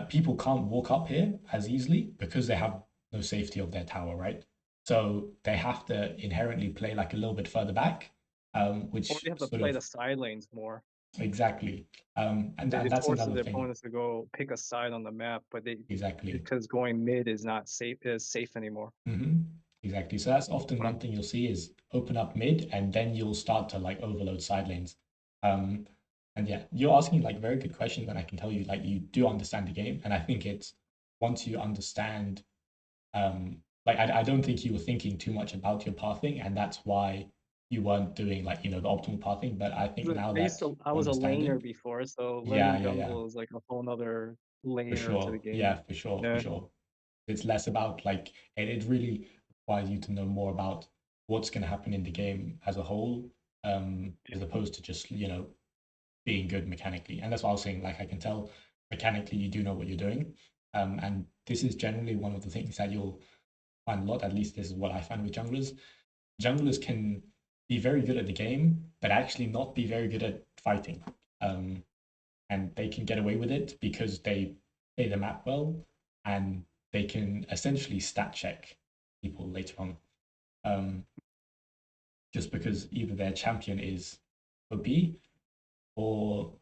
people can't walk up here as easily because they have no safety of their tower, right? So they have to inherently play like a little bit further back, Or which they have to sort play of the side lanes more. exactly, and It that's forces another the thing. opponents to go pick a side on the map, but they Exactly. because going mid is not safe anymore. Exactly. So that's often What one thing you'll see is open up mid and then you'll start to like overload side lanes. Um, and yeah, you're asking like very good questions, and I can tell you like you do understand the game. And I think it's once you understand, like I don't think you were thinking too much about your pathing, and that's why you weren't doing like the optimal pathing. But I think now that I you was a understand laner it, before, so yeah, learning yeah, yeah, jungle is like a whole nother for layer to the sure, game. yeah, for sure, for Yeah. sure. It's less about like it really requires you to know more about what's going to happen in the game as a whole, as opposed to just being good mechanically. And that's what I was saying. Like I can tell mechanically you do know what you're doing, and this is generally one of the things that you'll find a lot. At least this is what I find with junglers. Junglers can be very good at the game, but actually not be very good at fighting. Um, and they can get away with it because they play the map well and they can essentially stat check people later on. Um, just because either their champion is OP or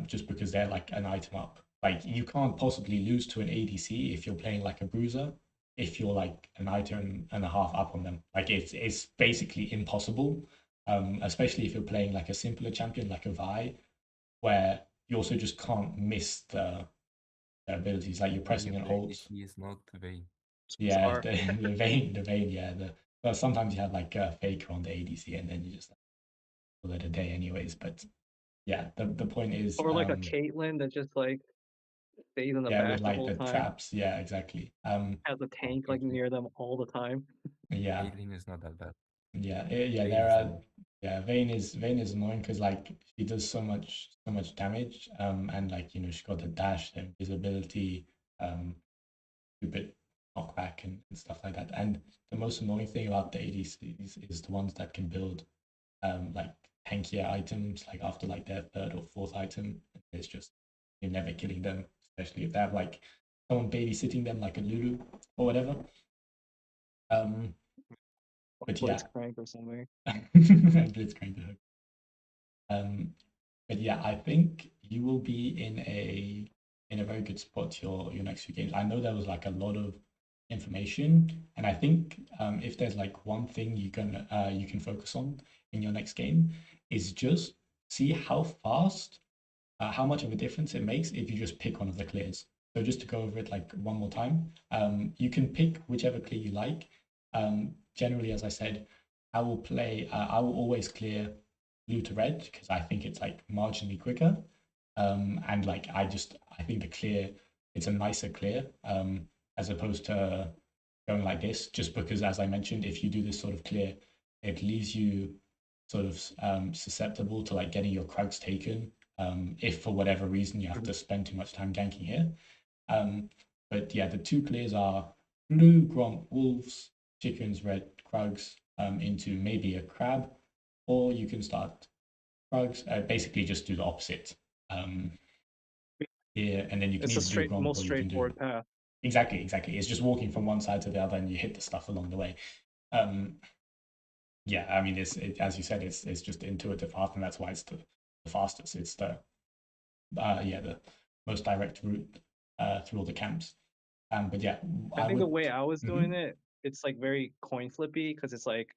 just because they're like an item up. Like you can't possibly lose to an ADC if you're playing like a bruiser, if you're like an item and a half up on them. Like it's basically impossible. Especially if you're playing like a simpler champion like a Vi, where you also just can't miss the abilities. Like you're When you pressing an play alt. ADC is not vain. Yeah, the vein, yeah. But sometimes you have like a faker on the ADC, and then you just call it a day, anyways. But yeah, the point is, Or like a Caitlyn that just like stays in the yeah, with back the like whole the time, traps, yeah, exactly. has a tank like near them all the time. Yeah, Caitlyn is not that bad. yeah. Vayne There is are, annoying. yeah. Vayne is annoying because like she does so much damage, and like she got the dash, the invisibility, stupid knockback and stuff like that. And the most annoying thing about the ADCs is the ones that can build like tankier items like after like their third or fourth item. It's just you're never killing them, especially if they have like someone babysitting them like a Lulu or whatever. Um, but yeah, Blitzcrank or something. Blitzcrank the hook. Um, but yeah, I think you will be in a very good spot your next few games. I know there was like a lot of information, and I think if there's like one thing you can focus on in your next game is just see how fast, how much of a difference it makes if you just pick one of the clears. So just to go over it like one more time, you can pick whichever clear you like. Generally, as I said, I will always clear blue to red because I think it's like marginally quicker. And like I think the clear it's a nicer clear as opposed to going like this. Just because, as I mentioned, if you do this sort of clear, it leaves you sort of susceptible to like getting your Krugs taken if for whatever reason you have to spend too much time ganking here. But yeah, the two clears are blue Gromp Wolves, chickens, red Krugs into maybe a crab, or you can start Krugs, basically just do the opposite here, and then you can It's the either do Gromp most or you can do straightforward path. exactly. It's just walking from one side to the other, and you hit the stuff along the way. Yeah, I mean, as you said, it's just intuitive path, and that's why it's the fastest. It's the most direct route through all the camps. But yeah, I I think the would. way I was doing Mhm, it, it's like very coin flippy because it's like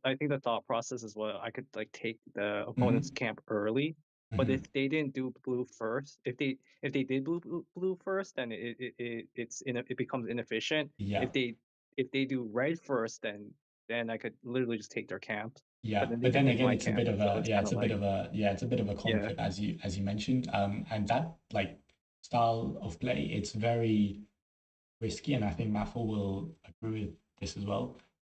I think the thought process is what I could like take the opponent's mhm, camp early, but mhm. if they didn't do blue first, if they did blue first, then it becomes inefficient. Yeah, If they do red first, then I could literally just take their camp, but yeah. then they But can then take again, my it's a camp. bit of So a it's yeah, kind it's of a bit like of a yeah, it's a bit of a coin yeah, flip as you mentioned. And that like style of play, it's very risky, and I think Maffel will agree with this as well.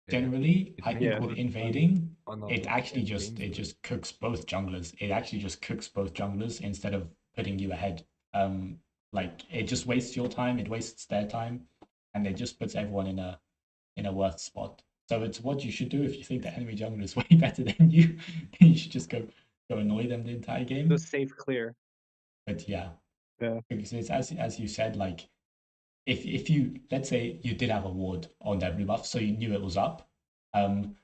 generally, It I makes think Yeah. with good invading, fun it on actually campaigns, but just cooks both junglers. It actually just cooks both junglers instead of putting you ahead. Um, like it just wastes your time, it wastes their time, and it just puts everyone in a worse spot. So it's what you should do if you think the enemy jungler is way better than you. Then you should just go annoy them the entire The game. safe clear. But yeah, Yeah. because it's as you said, like if you let's say you did have a ward on their blue buff, so you knew it was up, um,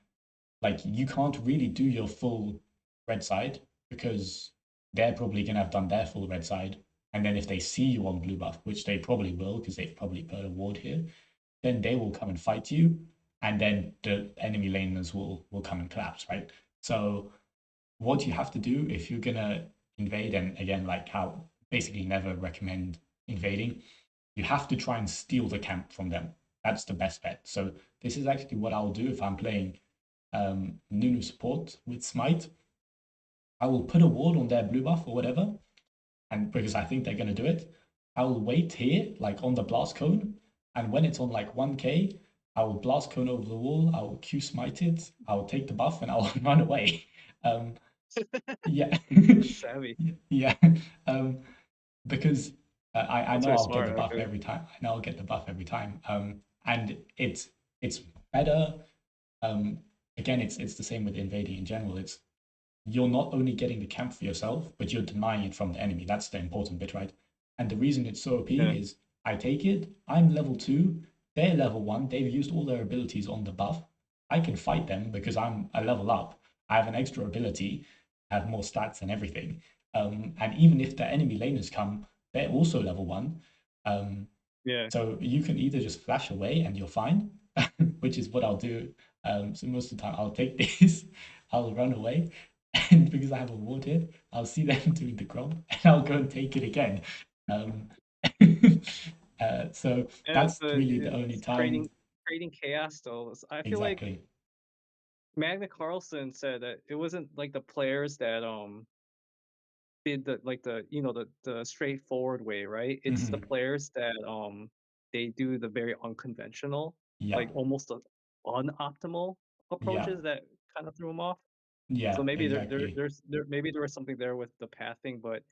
like you can't really do your full red side because they're probably gonna have done their full red side, and then if they see you on blue buff, which they probably will because they've probably put a ward here, then they will come and fight you, and then the enemy laners will come and collapse, right? So what you have to do if you're gonna invade, and again, like how basically never recommend invading, you have to try and steal the camp from them. That's the best bet. So this is actually what I'll do if I'm playing Nunu support with Smite. I will put a ward on their blue buff or whatever, and because I think they're gonna do it, I will wait here, like on the blast cone, and when it's on like 1k, I will blast cone over the wall, I will Q smite it, I will take the buff, and I'll run away. Um, yeah, That's savvy. yeah, um, because I That's know really I'll get smart, the buff actually. every time. I know I'll get the buff every time. And it's better. Um, again, it's the same with invading in general. It's you're not only getting the camp for yourself, but you're denying it from the enemy. That's the important bit, right? And the reason it's so OP Yeah. is I take it, I'm level 2, they're level 1, they've used all their abilities on the buff. I can fight them because I'm a level up. I have an extra ability, I have more stats and everything. And even if the enemy laners come, they're also level 1. Um, Yeah. so you can either just flash away and you're fine, which is what I'll do. So most of the time I'll take this, I'll run away, and because I have a ward here, I'll see them doing the gromp, and I'll go and take it again. Um, so Yeah, that's really the only it's time. creating chaos though. I feel like Exactly. Magna Carlson said that it wasn't like the players that did the straightforward way, right? It's the Hmm. players that they do the very unconventional, Yeah. like almost the unoptimal Yeah. approaches that kind of threw them off. So Yeah. maybe Exactly. maybe there was something there with the pathing, but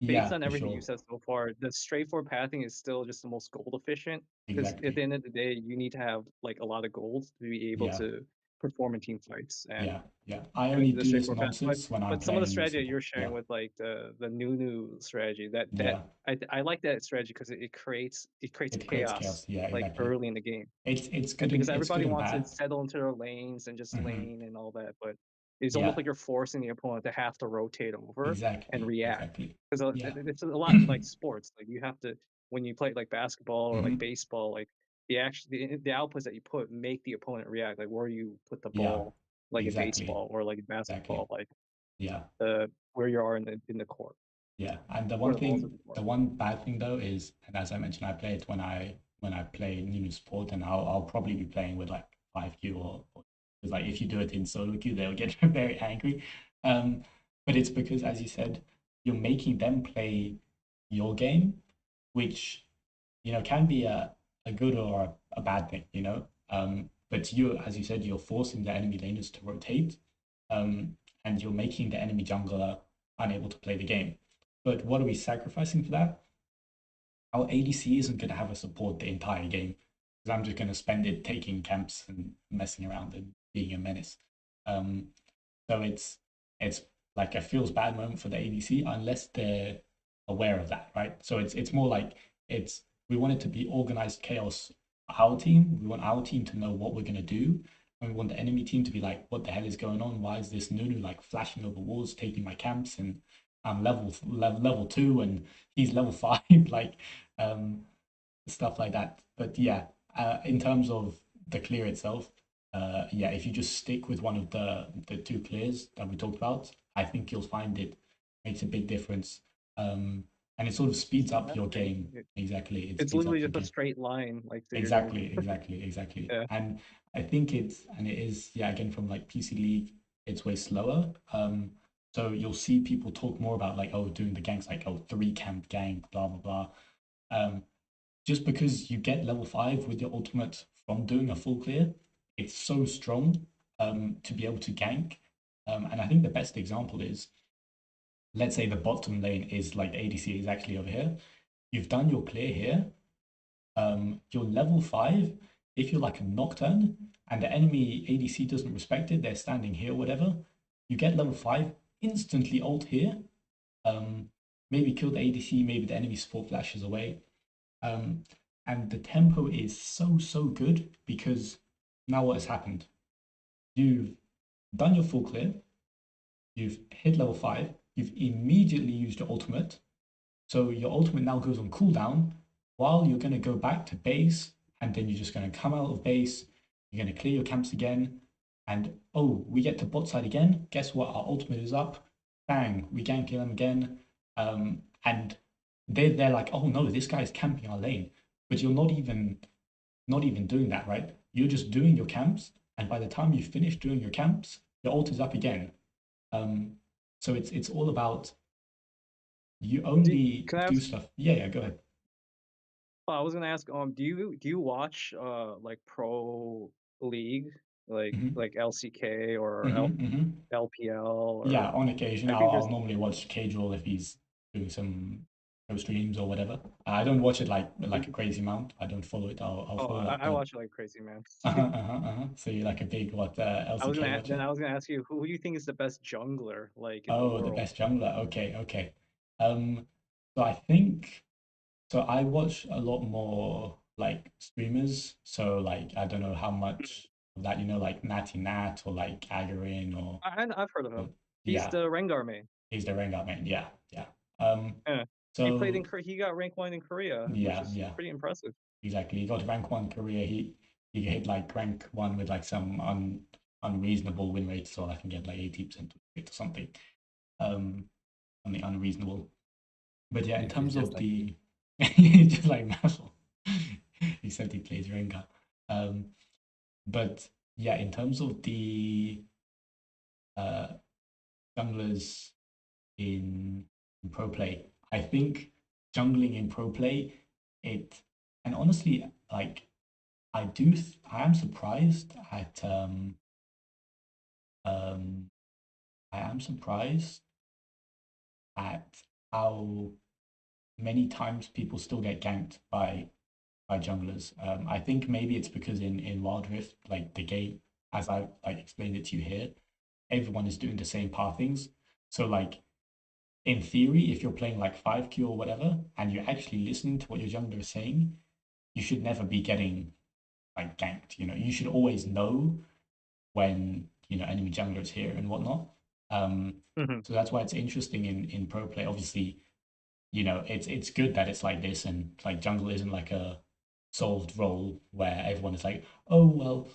based Yeah. on For everything you sure. said so far, the straightforward pathing is still just the most gold efficient. Because at the Exactly. end of the day, you need to have like a lot of gold to be able Yeah. to perform in team fights, and Yeah. Yeah. I doing only the do this straightforward path. nonsense when I'm But some of the playing new strategy that support. you're sharing Yeah. with like the new strategy that Yeah. I like that strategy because it creates It creates chaos chaos. Yeah. like Exactly. early in the game. It's And good and because it's good everybody and wants to bad. settle into their lanes and just Hmm. lane and all that, but it's almost Yeah. like you're forcing the opponent to have to rotate over and Exactly. react. Exactly. Because Yeah. it's a lot like sports. Like you have to when you play like basketball or like Hmm. baseball, like the outputs that you put make the opponent react. Like where you put the Yeah. ball, like in Exactly. baseball or like in Exactly. basketball, like Yeah. where you are in the court, Yeah. And the where one the balls in thing, the the court. one bad thing though is, and as I mentioned, I play it when I play new sport, and I'll probably be playing with like 5Q or because like if you do it in solo queue, they'll get very angry. Um, but it's because, as you said, you're making them play your game, which can be a good or a bad thing, but you, as you said, you're forcing the enemy laners to rotate, um, and you're making the enemy jungler unable to play the game. But what are we sacrificing for that? Our ADC isn't going to have a support the entire game because I'm just going to spend it taking camps and messing around and being a menace. Um, so it's like a feels bad moment for the ADC unless they're aware of that, right? So it's more like it's we want it to be organized chaos. Our team, we want our team to know what we're gonna do, and we want the enemy team to be like, what the hell is going on? Why is this Nunu like flashing over walls, taking my camps, and I'm level 2 and he's level 5, like um stuff like that. But yeah, in terms of the clear itself, yeah, if you just stick with one of the two clears that we talked about, I think you'll find it makes a big difference. And it sort of speeds up your Exactly. game. Exactly, it It's speeds literally up your just a game. straight line like through your game. Exactly. Yeah. And I think it is, yeah, again, from like PC League, it's way slower. So you'll see people talk more about like, oh, doing the ganks, like, oh, 3 camp gank, blah blah blah. Um, just because you get level 5 with your ultimate from doing a full clear, it's so strong to be able to gank. And I think the best example is, let's say the bottom lane is like the ADC is actually over here. You've done your clear here. You're level 5. If you're like a Nocturne and the enemy ADC doesn't respect it, they're standing here, whatever. You get level 5, instantly ult here. Maybe kill the ADC, maybe the enemy support flashes away. And the tempo is so good because now what has happened? You've done your full clear, you've hit level 5, you've immediately used your ultimate. So your ultimate now goes on cooldown while you're going to go back to base, and then you're just going to come out of base, you're going to clear your camps again, and oh, we get to bot side again. Guess what? Our ultimate is up. Bang, we gank them again. And they're like, oh no, this guy's camping our lane. But you're not even doing that, right? You're just doing your camps, and by the time you finish doing your camps, your ult is up again. So it's all about you only Can I do ask? stuff. Yeah, go ahead. I was gonna ask, do you watch like pro league, Mhm. like LCK or Mhm. LPL Yeah, or on occasion, I think I'll there's normally watch Casual if he's doing some pro streams or whatever. I don't watch it like a crazy amount. I don't follow it. I'll follow like I the. watch it like crazy, man. So you're like a big LCK watcher? I was gonna ask you who do you think is the best jungler like in the Oh, the world? best jungler. Okay. Um, so I think so. I watch a lot more like streamers. So like I don't know how Mhm. much of that like Natty Nat or like Agarin I've heard of or him. He's yeah, the Rengar main. he's the Rengar main. Yeah. Um, Yeah. He played in so He got rank 1 in Korea, which is yeah, pretty impressive. exactly. He got rank 1 career. He hit like rank 1 with like some unreasonable win rate, so I can get like 80% or something. Something unreasonable. But yeah, in If he's terms just of like the just like Marshall, except he plays Rengar. Um, but yeah, in terms of the uh, junglers in pro play, I think jungling in pro play, it and honestly, like I am surprised at um I am surprised at how many times people still get ganked by junglers. I think maybe it's because in Wild Rift, like the game, as I like explained it to you here, everyone is doing the same pathings. So like in theory, if you're playing like 5Q or whatever, and you're actually listening to what your jungler is saying, you should never be getting like ganked. You should always know when enemy jungler is here and whatnot. Um, Mhm. so that's why it's interesting in pro play. Obviously, it's good that it's like this, and like jungle isn't like a solved role where everyone is like, oh well,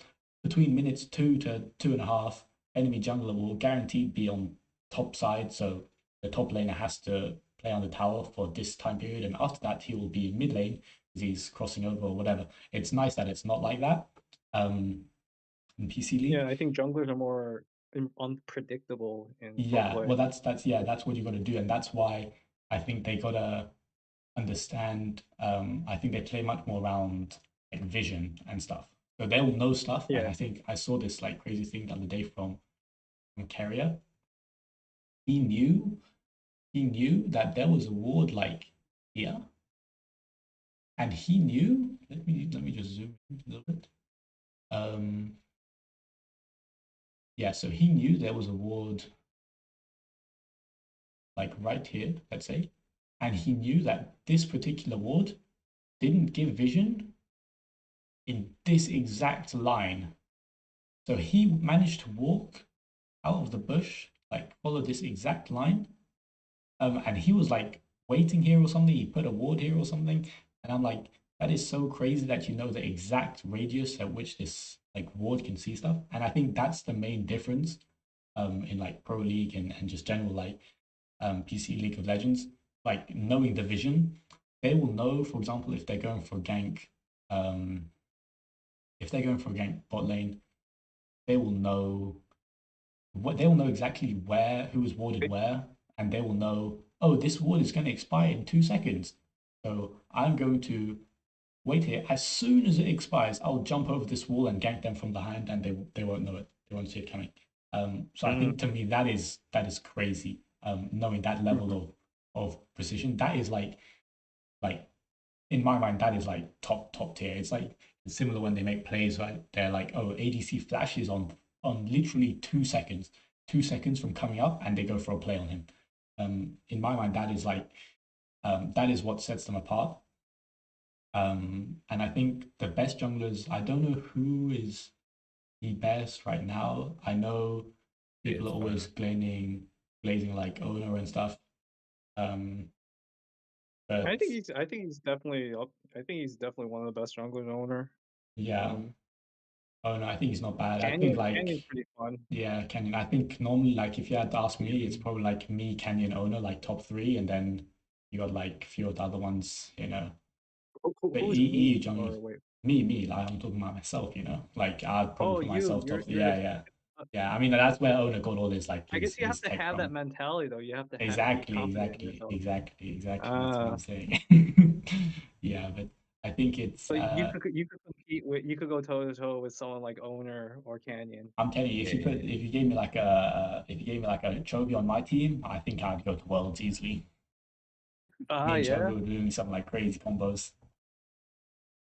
between minutes 2 to 2.5, enemy jungler will guaranteed be on top side, so the top laner has to play on the tower for this time period, and after that he will be in mid lane because he's crossing over or whatever. It's nice that it's not like that in PC League. Yeah, I think junglers are more unpredictable in pro Yeah, play. well, that's what you got to do, and that's why I think they gotta understand. I think they play much more around like vision and stuff, so they'll know stuff. And Yeah. I think I saw this like crazy thing the other day from Carrier. He knew that there was a ward like here, and he knew. Let me just zoom in a little bit. Um, yeah, so he knew there was a ward like right here, let's say, and he knew that this particular ward didn't give vision in this exact line. So he managed to walk out of the bush, like follow this exact line. And he was like waiting here or something. He put a ward here or something. And I'm like, that is so crazy that you know the exact radius at which this like ward can see stuff. And I think that's the main difference in like Pro League and just general like PC League of Legends. Like knowing the vision, they will know, for example, um, if they're going for a gank bot lane, they will know they will know exactly who is warded where, and they will know, oh, this ward is going to expire in 2 seconds. So I'm going to wait here. As soon as it expires, I'll jump over this wall and gank them from behind, and they won't know it. They won't see it coming. So I think to me that is crazy. Knowing that level of precision, that is like in my mind, that is like top tier. It's like similar when they make plays, right? They're like, oh, ADC flashes on literally 2 seconds, 2 seconds from coming up, and they go for a play on him. In my mind, that is like that is what sets them apart. And I think the best junglers, I don't know who is the best right now. I know people are always glazing like owner and stuff. But I think he's definitely up. I think he's definitely one of the best junglers owner. yeah, oh no, I think he's not bad. I think Canyon's like pretty fun. yeah, Canyon. I think normally like if you had to ask me, it's probably like me, Canyon owner, like top three, and then you got like a few of the other ones, But Who's EU me? junglers, Or wait. me, like I'm talking about myself, Like I'd probably Oh, put myself top. you're the. Yeah. Yeah, I mean that's where owner got all his like I guess you have his to tech have that from. mentality though. You have to be Exactly, confident in exactly, yourself. exactly. That's what I'm saying. Yeah, but I think it's So you could compete with you could go toe to toe with someone like Owner or Canyon. I'm telling you, if you gave me like a Chovy on my team, I think I'd go to Worlds easily. Me and Yeah, Chovy were doing some like crazy combos.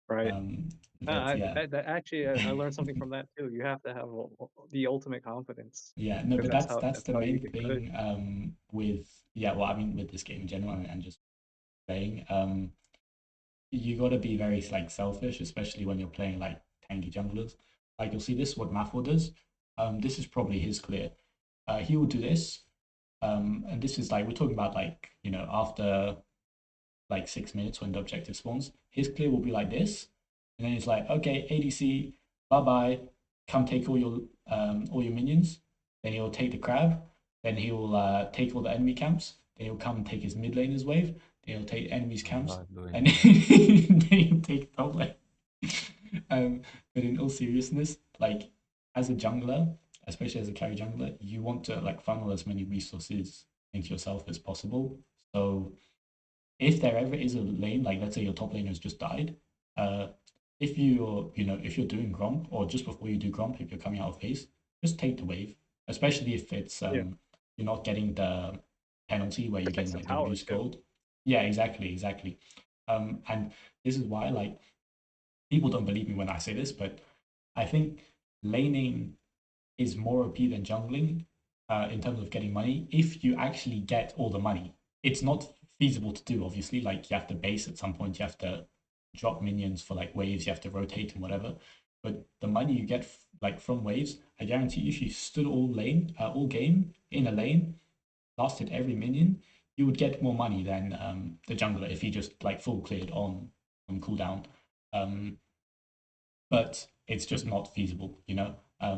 right. But yeah. Actually, I learned something from that too. You have to have the ultimate confidence Yeah, no, because but that's that's the how you main get good. thing with yeah, well, I mean with this game in general and just playing. You got to be very like selfish, especially when you're playing like tanky junglers. Like you'll see this what Mathor does. This is probably his clear. He will do this, and this is like we're talking about like after like 6 minutes when the objective spawns. His clear will be like this, and then it's like, okay, ADC, bye bye, come take all your minions. Then he'll take the crab. Then he will take all the enemy camps. Then he'll come and take his mid laners wave. Then he'll take enemies I'm camps, not doing and that. then he'll take top lane. But in all seriousness, like as a jungler, especially as a carry jungler, you want to like funnel as many resources into yourself as possible. So if there ever is a lane, like let's say your top lane has just died, uh, if you're doing Gromp or just before you do Gromp, if you're coming out of phase, just take the wave, especially if it's Yeah, you're not getting the penalty where you're getting protects the like the tower reduced too. gold. Yeah, exactly. And this is why like people don't believe me when I say this, but I think laning is more OP than jungling in terms of getting money if you actually get all the money. It's not feasible to do, obviously. Like you have to base at some point, you have to drop minions for like waves, you have to rotate and whatever. But the money you get like from waves, I guarantee if you stood all game in a lane, lasted every minion, you would get more money than the jungler if he just like full cleared on cooldown. Um, but it's just not feasible.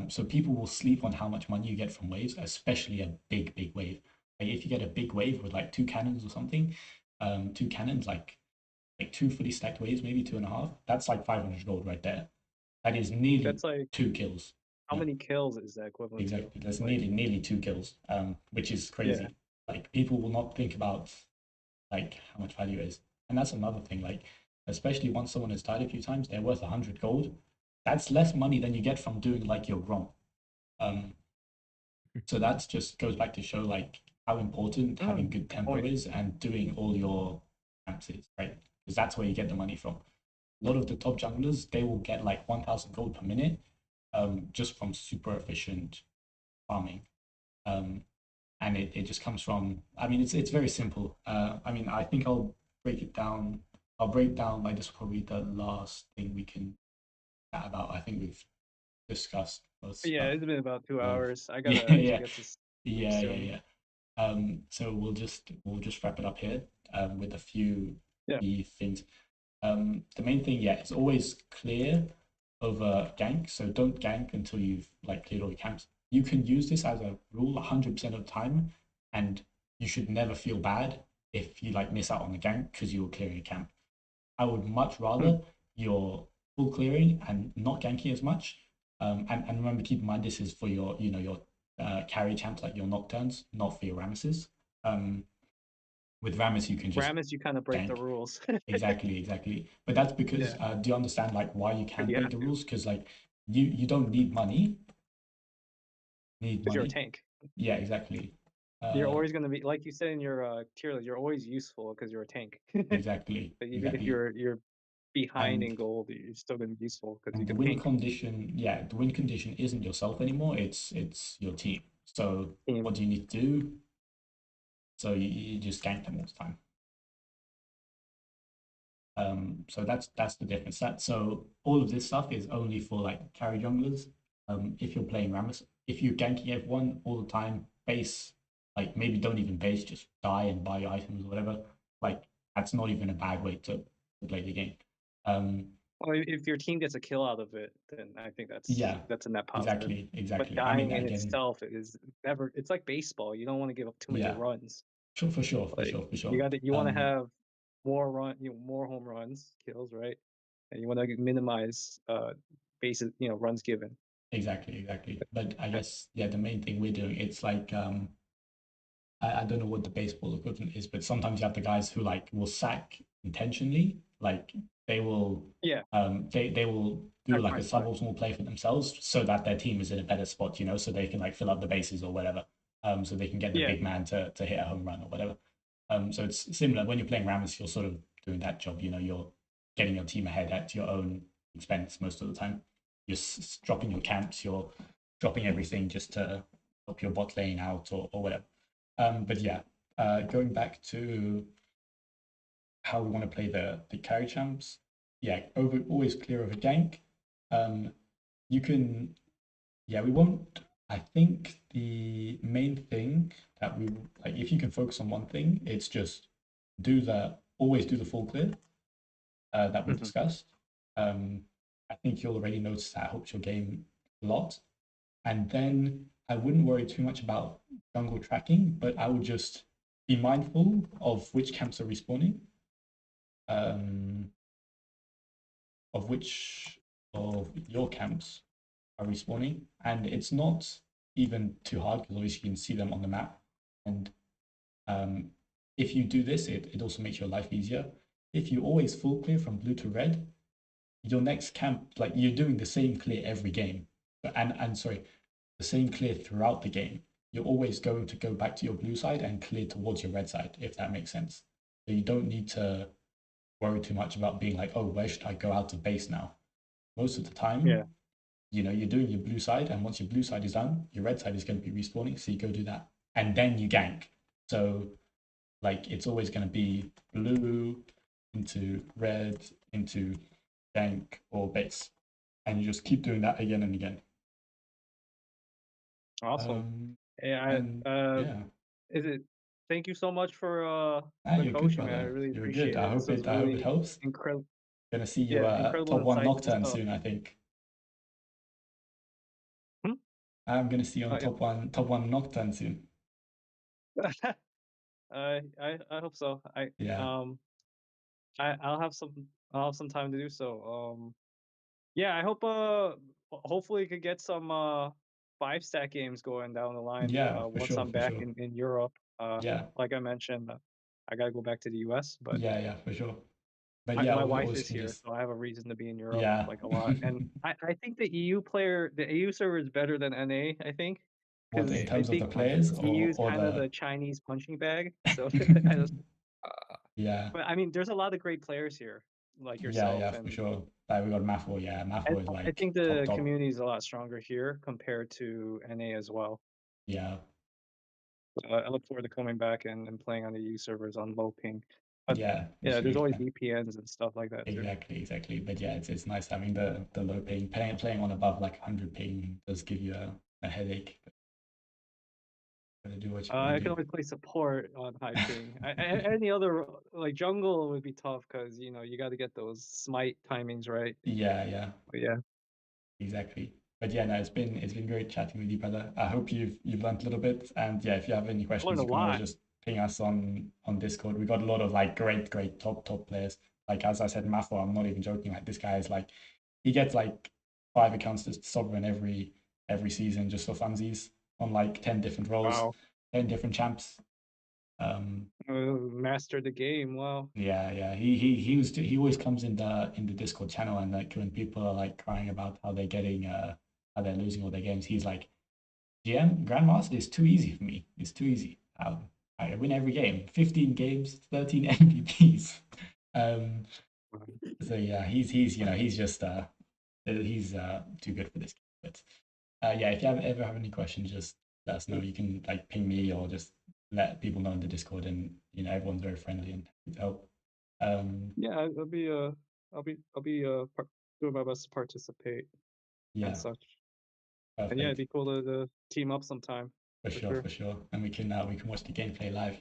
So people will sleep on how much money you get from waves, especially a big wave. Like if you get a big wave with like two cannons or something, two cannons like two fully stacked waves, maybe two and a half. That's like 500 gold right there. That is nearly That's like 2 kills. how Yeah, many kills is that equivalent to? exactly. That's Like, nearly 2 kills, which is yeah, crazy. Like people will not think about like how much value is. And that's another thing, like especially once someone has died a few times, they're worth 100 gold. That's less money than you get from doing like your ROM. Um, so that just goes back to show like how important having good good tempo point. is and doing all your camps is, right? Because that's where you get the money from. A lot of the top junglers, they will get like 1,000 gold per minute just from super efficient farming. Um, and it just comes from, I mean it's very simple. I mean I think break it down I'll break down like this is probably the last thing we can chat about. I think we've discussed most Yeah, stuff it's been about 2 of hours. I yeah gotta actually yeah get to sleep yeah yeah soon. yeah so we'll just wrap it up here with a few Yeah, key things. The main thing, yeah, it's always clear over gank. So don't gank until you've like cleared all your camps. You can use this as a rule 100% of the time, and you should never feel bad if you like miss out on the gank because you were clearing a camp. I would much Hmm. rather you're full clearing and not ganking as much. And remember, keep in mind this is for your carry champs like your nocturnes, not for your Ramesses. Um, With Rammus, you can just Rammus, you kind of break the gank. rules. Exactly. But that's because Yeah. do you understand like why you But can you break have the to, rules? Because like you don't need money. Need because you're a money. tank. Yeah, exactly. You're always going to be, like you said in your tier list, you're always useful because you're a tank. exactly. So even if Exactly. you're behind And in gold, you're still going to be useful because you and the can win tank. condition, yeah, the win condition isn't yourself anymore. It's your team. So Team. what do you need to do? So you just gank them all the time. So that's the difference. So all of this stuff is only for like carry junglers. If you're playing Rammus, if you're ganking everyone all the time, base, like maybe don't even base, just die and buy your items or whatever. Like that's not even a bad way to play the game. Well, if your team gets a kill out of it, then I think Yeah, that's a net positive. But exactly. I mean, dying in again, itself is never. It's like baseball. You don't want to give up too many yeah, runs. for sure, Like sure. you want to have more home runs, kills, right? And you want to minimize bases, runs given. Exactly. But I guess yeah, the main thing we're doing, it's like I don't know what the baseball equivalent is, but sometimes you have the guys who like will sack intentionally. Like they will Yeah, they will do like a sacrifice time. suboptimal play for themselves so that their team is in a better spot, so they can like fill up the bases or whatever. So they can get the Yeah, big man to hit a home run or whatever. So it's similar when you're playing Rammus, you're sort of doing that job, you're getting your team ahead at your own expense most of the time. You're dropping your camps, you're dropping everything just to help your bot lane out or whatever. But yeah, going back to how we want to play the carry champs, yeah, always clear of a gank. You can, yeah, we won't. I think the main thing that we like, if you can focus on one thing, it's just always do the full clear that we've mhm. discussed. I think you'll already notice that helps your game a lot. And then I wouldn't worry too much about jungle tracking, but I would just be mindful of which camps are respawning, um, of which of your camps are respawning. And it's not even too hard because obviously you can see them on the map. And if you do this, it also makes your life easier. If you always full clear from blue to red, your next camp, like you're doing the same clear every game. And sorry, the same clear throughout the game, you're always going to go back to your blue side and clear towards your red side, if that makes sense. So you don't need to worry too much about being like, oh, where should I go out of base now? Most of the Yeah. time, you're doing your blue side, and once your blue side is done, your red side is going to be respawning, so you go do that. And then you gank. So like it's always going to be blue into red into gank or base. And you just keep doing that again and again. Awesome. Yeah, And yeah, is it? Thank you so much for the you're good, coaching, man. I brother. really You're good. appreciate it. This was I hope it really helps. incredible. Gonna see you Yeah, incredible, top one insightful Nocturne stuff. soon, I think. Hmm? I'm gonna see you on Yeah. top one Nocturne soon. I hope so. Yeah, I'll have some time to do so. Yeah, I hope hopefully could get some 5 stack games going down the line yeah, once I'm for back sure. in Europe. Yeah, Like I mentioned, I gotta go back to the US, but yeah, for sure. But my, yeah, my wife always is can here, just so I have a reason to be in Europe yeah, like a lot. And I think the EU server is better than NA, I think. what Because in I terms of the think players EU is or kind of the the Chinese punching bag. So I just, yeah, but I mean, there's a lot of great players here, like yourself, yeah, for and sure. Like we got Mafo, yeah, Mafo is I like think the top. community is a lot stronger here compared to NA as well. Yeah, I look forward to coming back and playing on the EU servers on low ping. But yeah, for yeah, sure. there's always VPNs and stuff like that too. Exactly. But yeah, it's nice having the low ping. Playing on above like 100 ping does give you a headache. Gotta do what you gotta I can do. always play support on high ping. Any other like jungle would be tough because you got to get those smite timings right. Yeah, But yeah, exactly. But yeah, no, it's been great chatting with you, brother. I hope you've learned a little bit. And yeah, if you have any I learned questions, a you can always lot. just ping us on Discord. We got a lot of like great top players. Like as I said, Mafo, I'm not even joking. Like this guy is like he gets like 5 accounts to sovereign every season just for funsies on like 10 different roles, Wow. 10 different champs. Master the game. Wow. Yeah. He always comes in the Discord channel, and like when people are like crying about how they're getting how they're losing all their games, he's like, GM Grandmaster is too easy for me. It's too easy. I win every game. 15 games, 13 MVPs. Um, so yeah, he's he's just he's too good for this game. But yeah, if you ever have any questions, just let us know. You can like ping me or just let people know in the Discord, and everyone's very friendly and happy to help. Yeah, I'll be doing my best to participate Yeah, and such. perfect. And yeah, it'd be cool to team up sometime. For sure. And we can watch the gameplay live.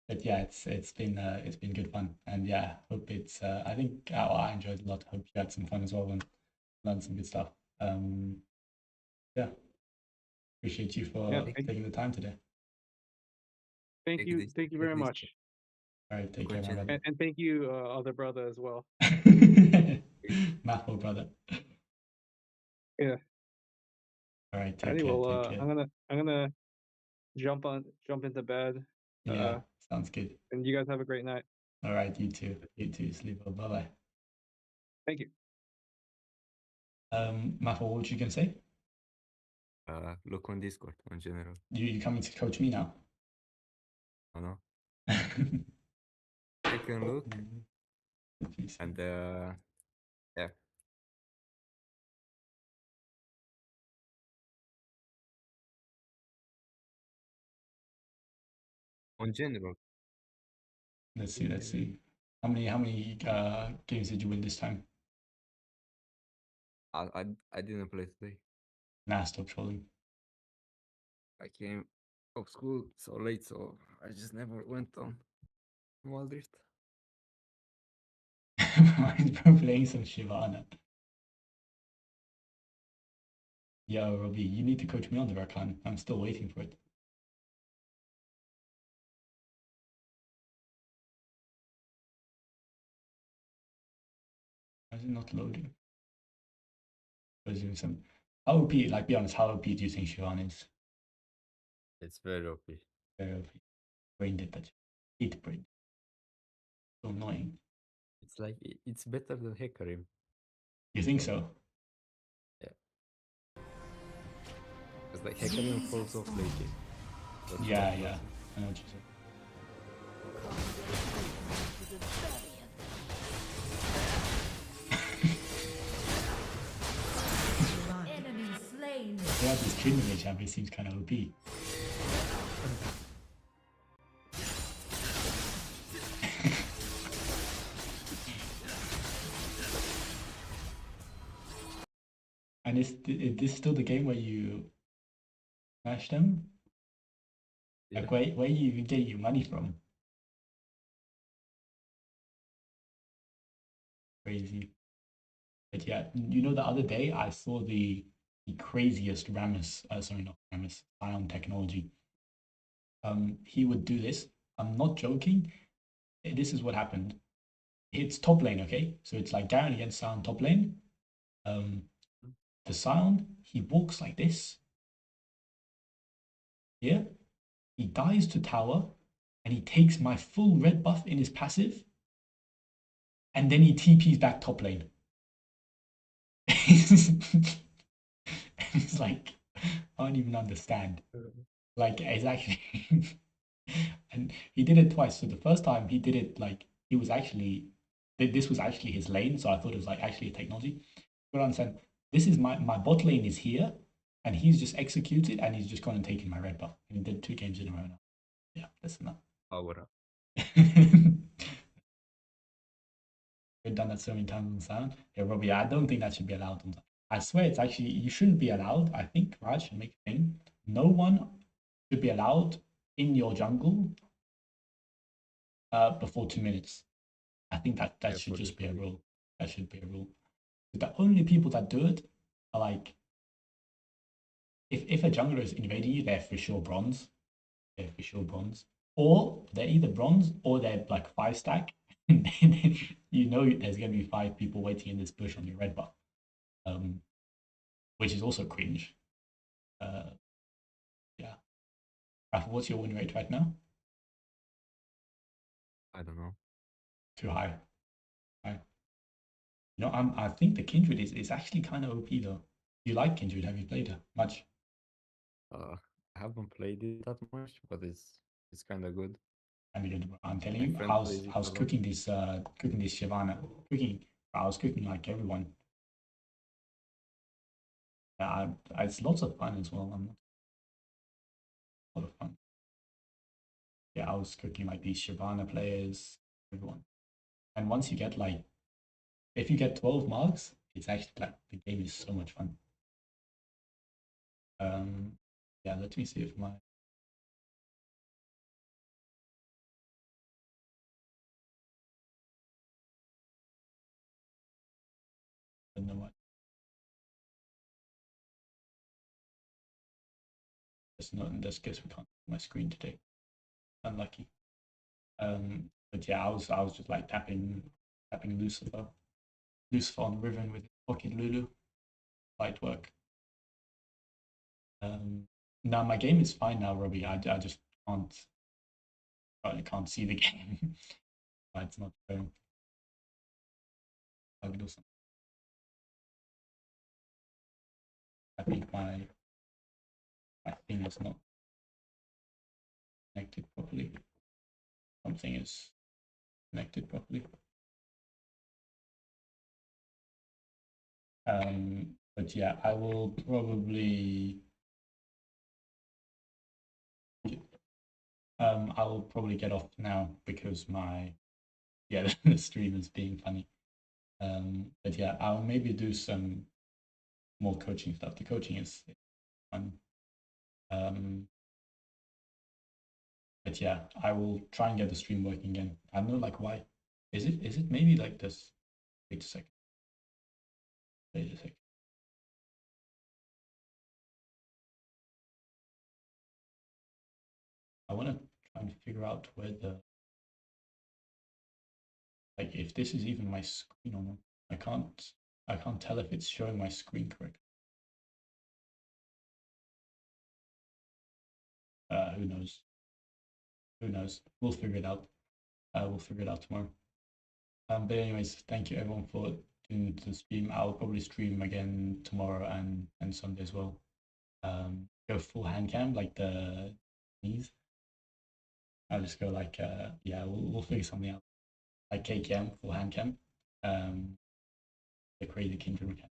But yeah, it's been good fun, and yeah, hope it's. I think I enjoyed it a lot. Hope you had some fun as well and learned some good stuff. Yeah, appreciate you Yeah, for taking the time today. thank you very much, All right, take care, my brother. and thank you, other brother as well. Mathful brother. Yeah. All right, take Anyway, care. Take care. I'm gonna jump into bed. Yeah, sounds good. And you guys have a great night. All right, you too. You too. Sleep well. Bye bye. Thank you. Mathful, what you can say? Look on Discord in general. You coming to coach me now? I know. Take a look. And yeah. On general. Let's see. How many games did you win this time? I didn't play today. Nah, stop trolling. I came of school so late, so I just never went on Wild Rift. Mine's bro playing some Shivana. Yo, Robbie, you need to coach me on the Rakan. I'm still waiting for it. Why is it not loading? Was doing some. How OP? Like, be honest. How OP do you think Shivana is? It's very OP. Very OP. Brain dead. That hate brain. So annoying. It's like it's better than Hecarim. You think so? Yeah. It's like Hecarim falls off late game. Yeah. I know what you said. Enemy slain. Yeah, this Trinity champion seems kind of OP. And is this still the game where you smash them? Yeah. Like, where you even get your money from? Crazy. But yeah, the other day I saw the craziest Ramus, sorry, not Ramus, Ion technology. He would do this. I'm not joking. This is what happened. It's top lane, okay? So it's like Garen against Sion top lane. The Sion, he walks like this. Yeah. He dies to tower, and he takes my full red buff in his passive, and then he TPs back top lane. It's like, I don't even understand. Like, it's actually. And he did it twice. So the first time he did it, like, he was actually. This was actually his lane, so I thought it was like actually a technology. But I understand, this is my bot lane is here, and he's just executed, and he's just gone and taken my red buff. And he did 2 games in a row now. Yeah, that's enough. Aura. We've done that so many times on sound. Yeah, Robbie, I don't think that should be allowed. I swear it's actually, you shouldn't be allowed. I think Raj should make a thing. No one should be allowed in your jungle before 2 minutes. I think that should just be a rule. That should be a rule. The only people that do it are like, if a jungler is invading you, they're for sure bronze. They're for sure bronze. Or they're either bronze or they're like 5 stack. There's going to be 5 people waiting in this bush on your red buff, which is also cringe. Yeah. Rafa, what's your win rate right now? I don't know. Too high. High. You know, I think the Kindred is actually kind of OP though. You like Kindred? Have you played it much? I haven't played it that much, but it's kind of good. I mean, I'm telling My you, friend plays it how's a lot. cooking this Shyvana. I was cooking like everyone. It's lots of fun as well. A lot of fun. Yeah, I was cooking like these Shyvana players, everyone. And once you get like, if you get 12 marks, it's actually like the game is so much fun. Yeah, let me see if my I don't know what. It's not in this case we can't see my screen today. Unlucky. But yeah, I was just like tapping Lucifer on Riven with Pocket Lulu. Light work. Now my game is fine now, Robbie. I just can't see the game. It's not showing. I will do something. I think my thing is not connected properly. Something is connected properly. But yeah, I will probably I will probably get off now because the stream is being funny. But yeah, I'll maybe do some more coaching stuff. The coaching is fun. But yeah, I will try and get the stream working again. I don't know like why. Is it maybe like this? Wait a second. Wait a second. I want to try and figure out where like if this is even my screen or not. I can't tell if it's showing my screen correct. Who knows? Who knows? We'll figure it out. We'll figure it out tomorrow. But anyways, thank you everyone for tuning into the stream. I'll probably stream again tomorrow and Sunday as well. Go full hand cam like the knees. I'll just go like yeah, we'll figure something out. Like KKM full hand cam. The crazy kingdom mechanic.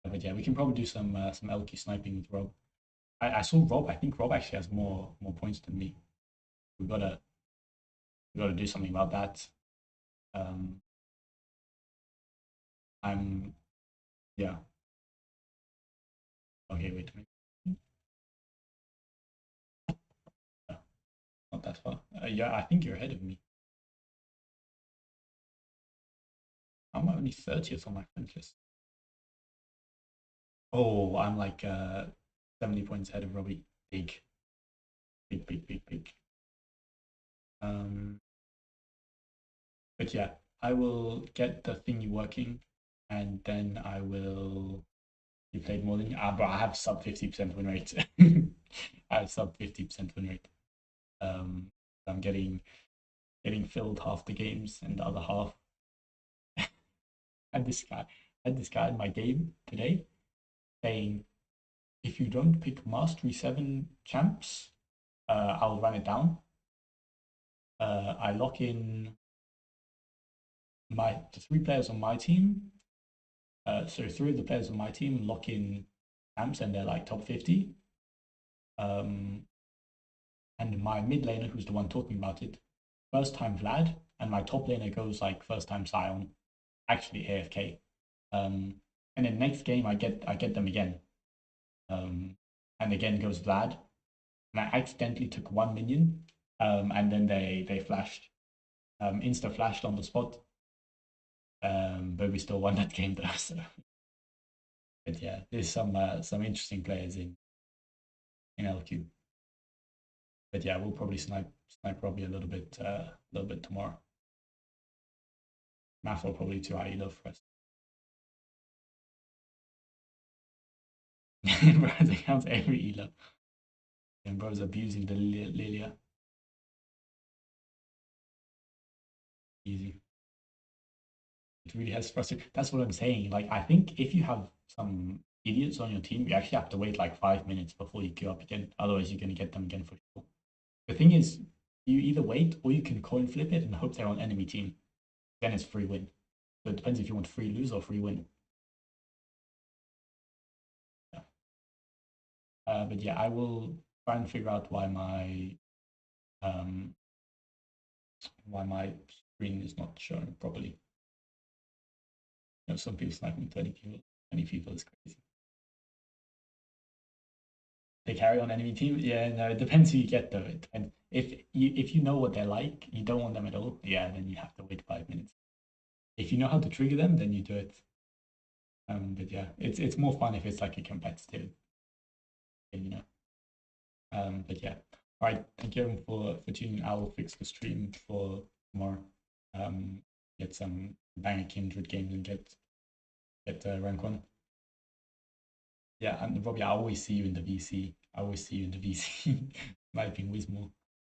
But yeah, we can probably do some LQ sniping with Rob. I saw Rob. I think Rob actually has more points than me. We gotta do something about that. I'm yeah. Okay, wait a minute. No, not that far. Yeah, I think you're ahead of me. I'm only 30th on my friends list. Oh, I'm like 70 points ahead of Robbie. Big. But yeah, I will get the thingy working, and then I will. You played more than you. But I have sub 50% win rate. I have sub 50% win rate. I'm getting filled half the games, and the other half. And this guy in my game today saying, if you don't pick Mastery 7 champs, I'll run it down. I lock in the 3 players on my team. So 3 of the players on my team lock in champs and they're like top 50. And my mid laner, who's the one talking about it, first time Vlad, and my top laner goes like first time Sion, actually AFK. And then next game I get them again. And again goes Vlad. And I accidentally took 1 minion. And then they flashed. Insta flashed on the spot. But we still won that game though. So. But yeah, there's some interesting players in LQ. But yeah, we'll probably snipe Robbie a little bit tomorrow. Math will probably too high elo for us. Bro, they count every elo. And bro's abusing the Lilia. easy. It really has frustrated. That's what I'm saying. Like, I think if you have some idiots on your team, you actually have to wait like 5 minutes before you queue up again. Otherwise, you're going to get them again for sure. The thing is, you either wait or you can coin flip it and hope they're on enemy team. Then it's free win. So it depends if you want free lose or free win. Yeah. But yeah, I will try and figure out why my screen is not showing properly. You know, some people sniping 20 people. 20 people is crazy. They carry on enemy team. Yeah, no, it depends who you get though. It depends. If you know what they're like, you don't want them at all. Yeah, then you have to wait 5 minutes. If you know how to trigger them, then you do it. But yeah, it's more fun if it's like a competitive game, you know. But yeah, all right. Thank you everyone for tuning in. I will fix the stream for tomorrow. Get some banger kindred games and get rank 1. Yeah, and Robbie, I always see you in the VC. I always see you in the VC. Sniping Wismore.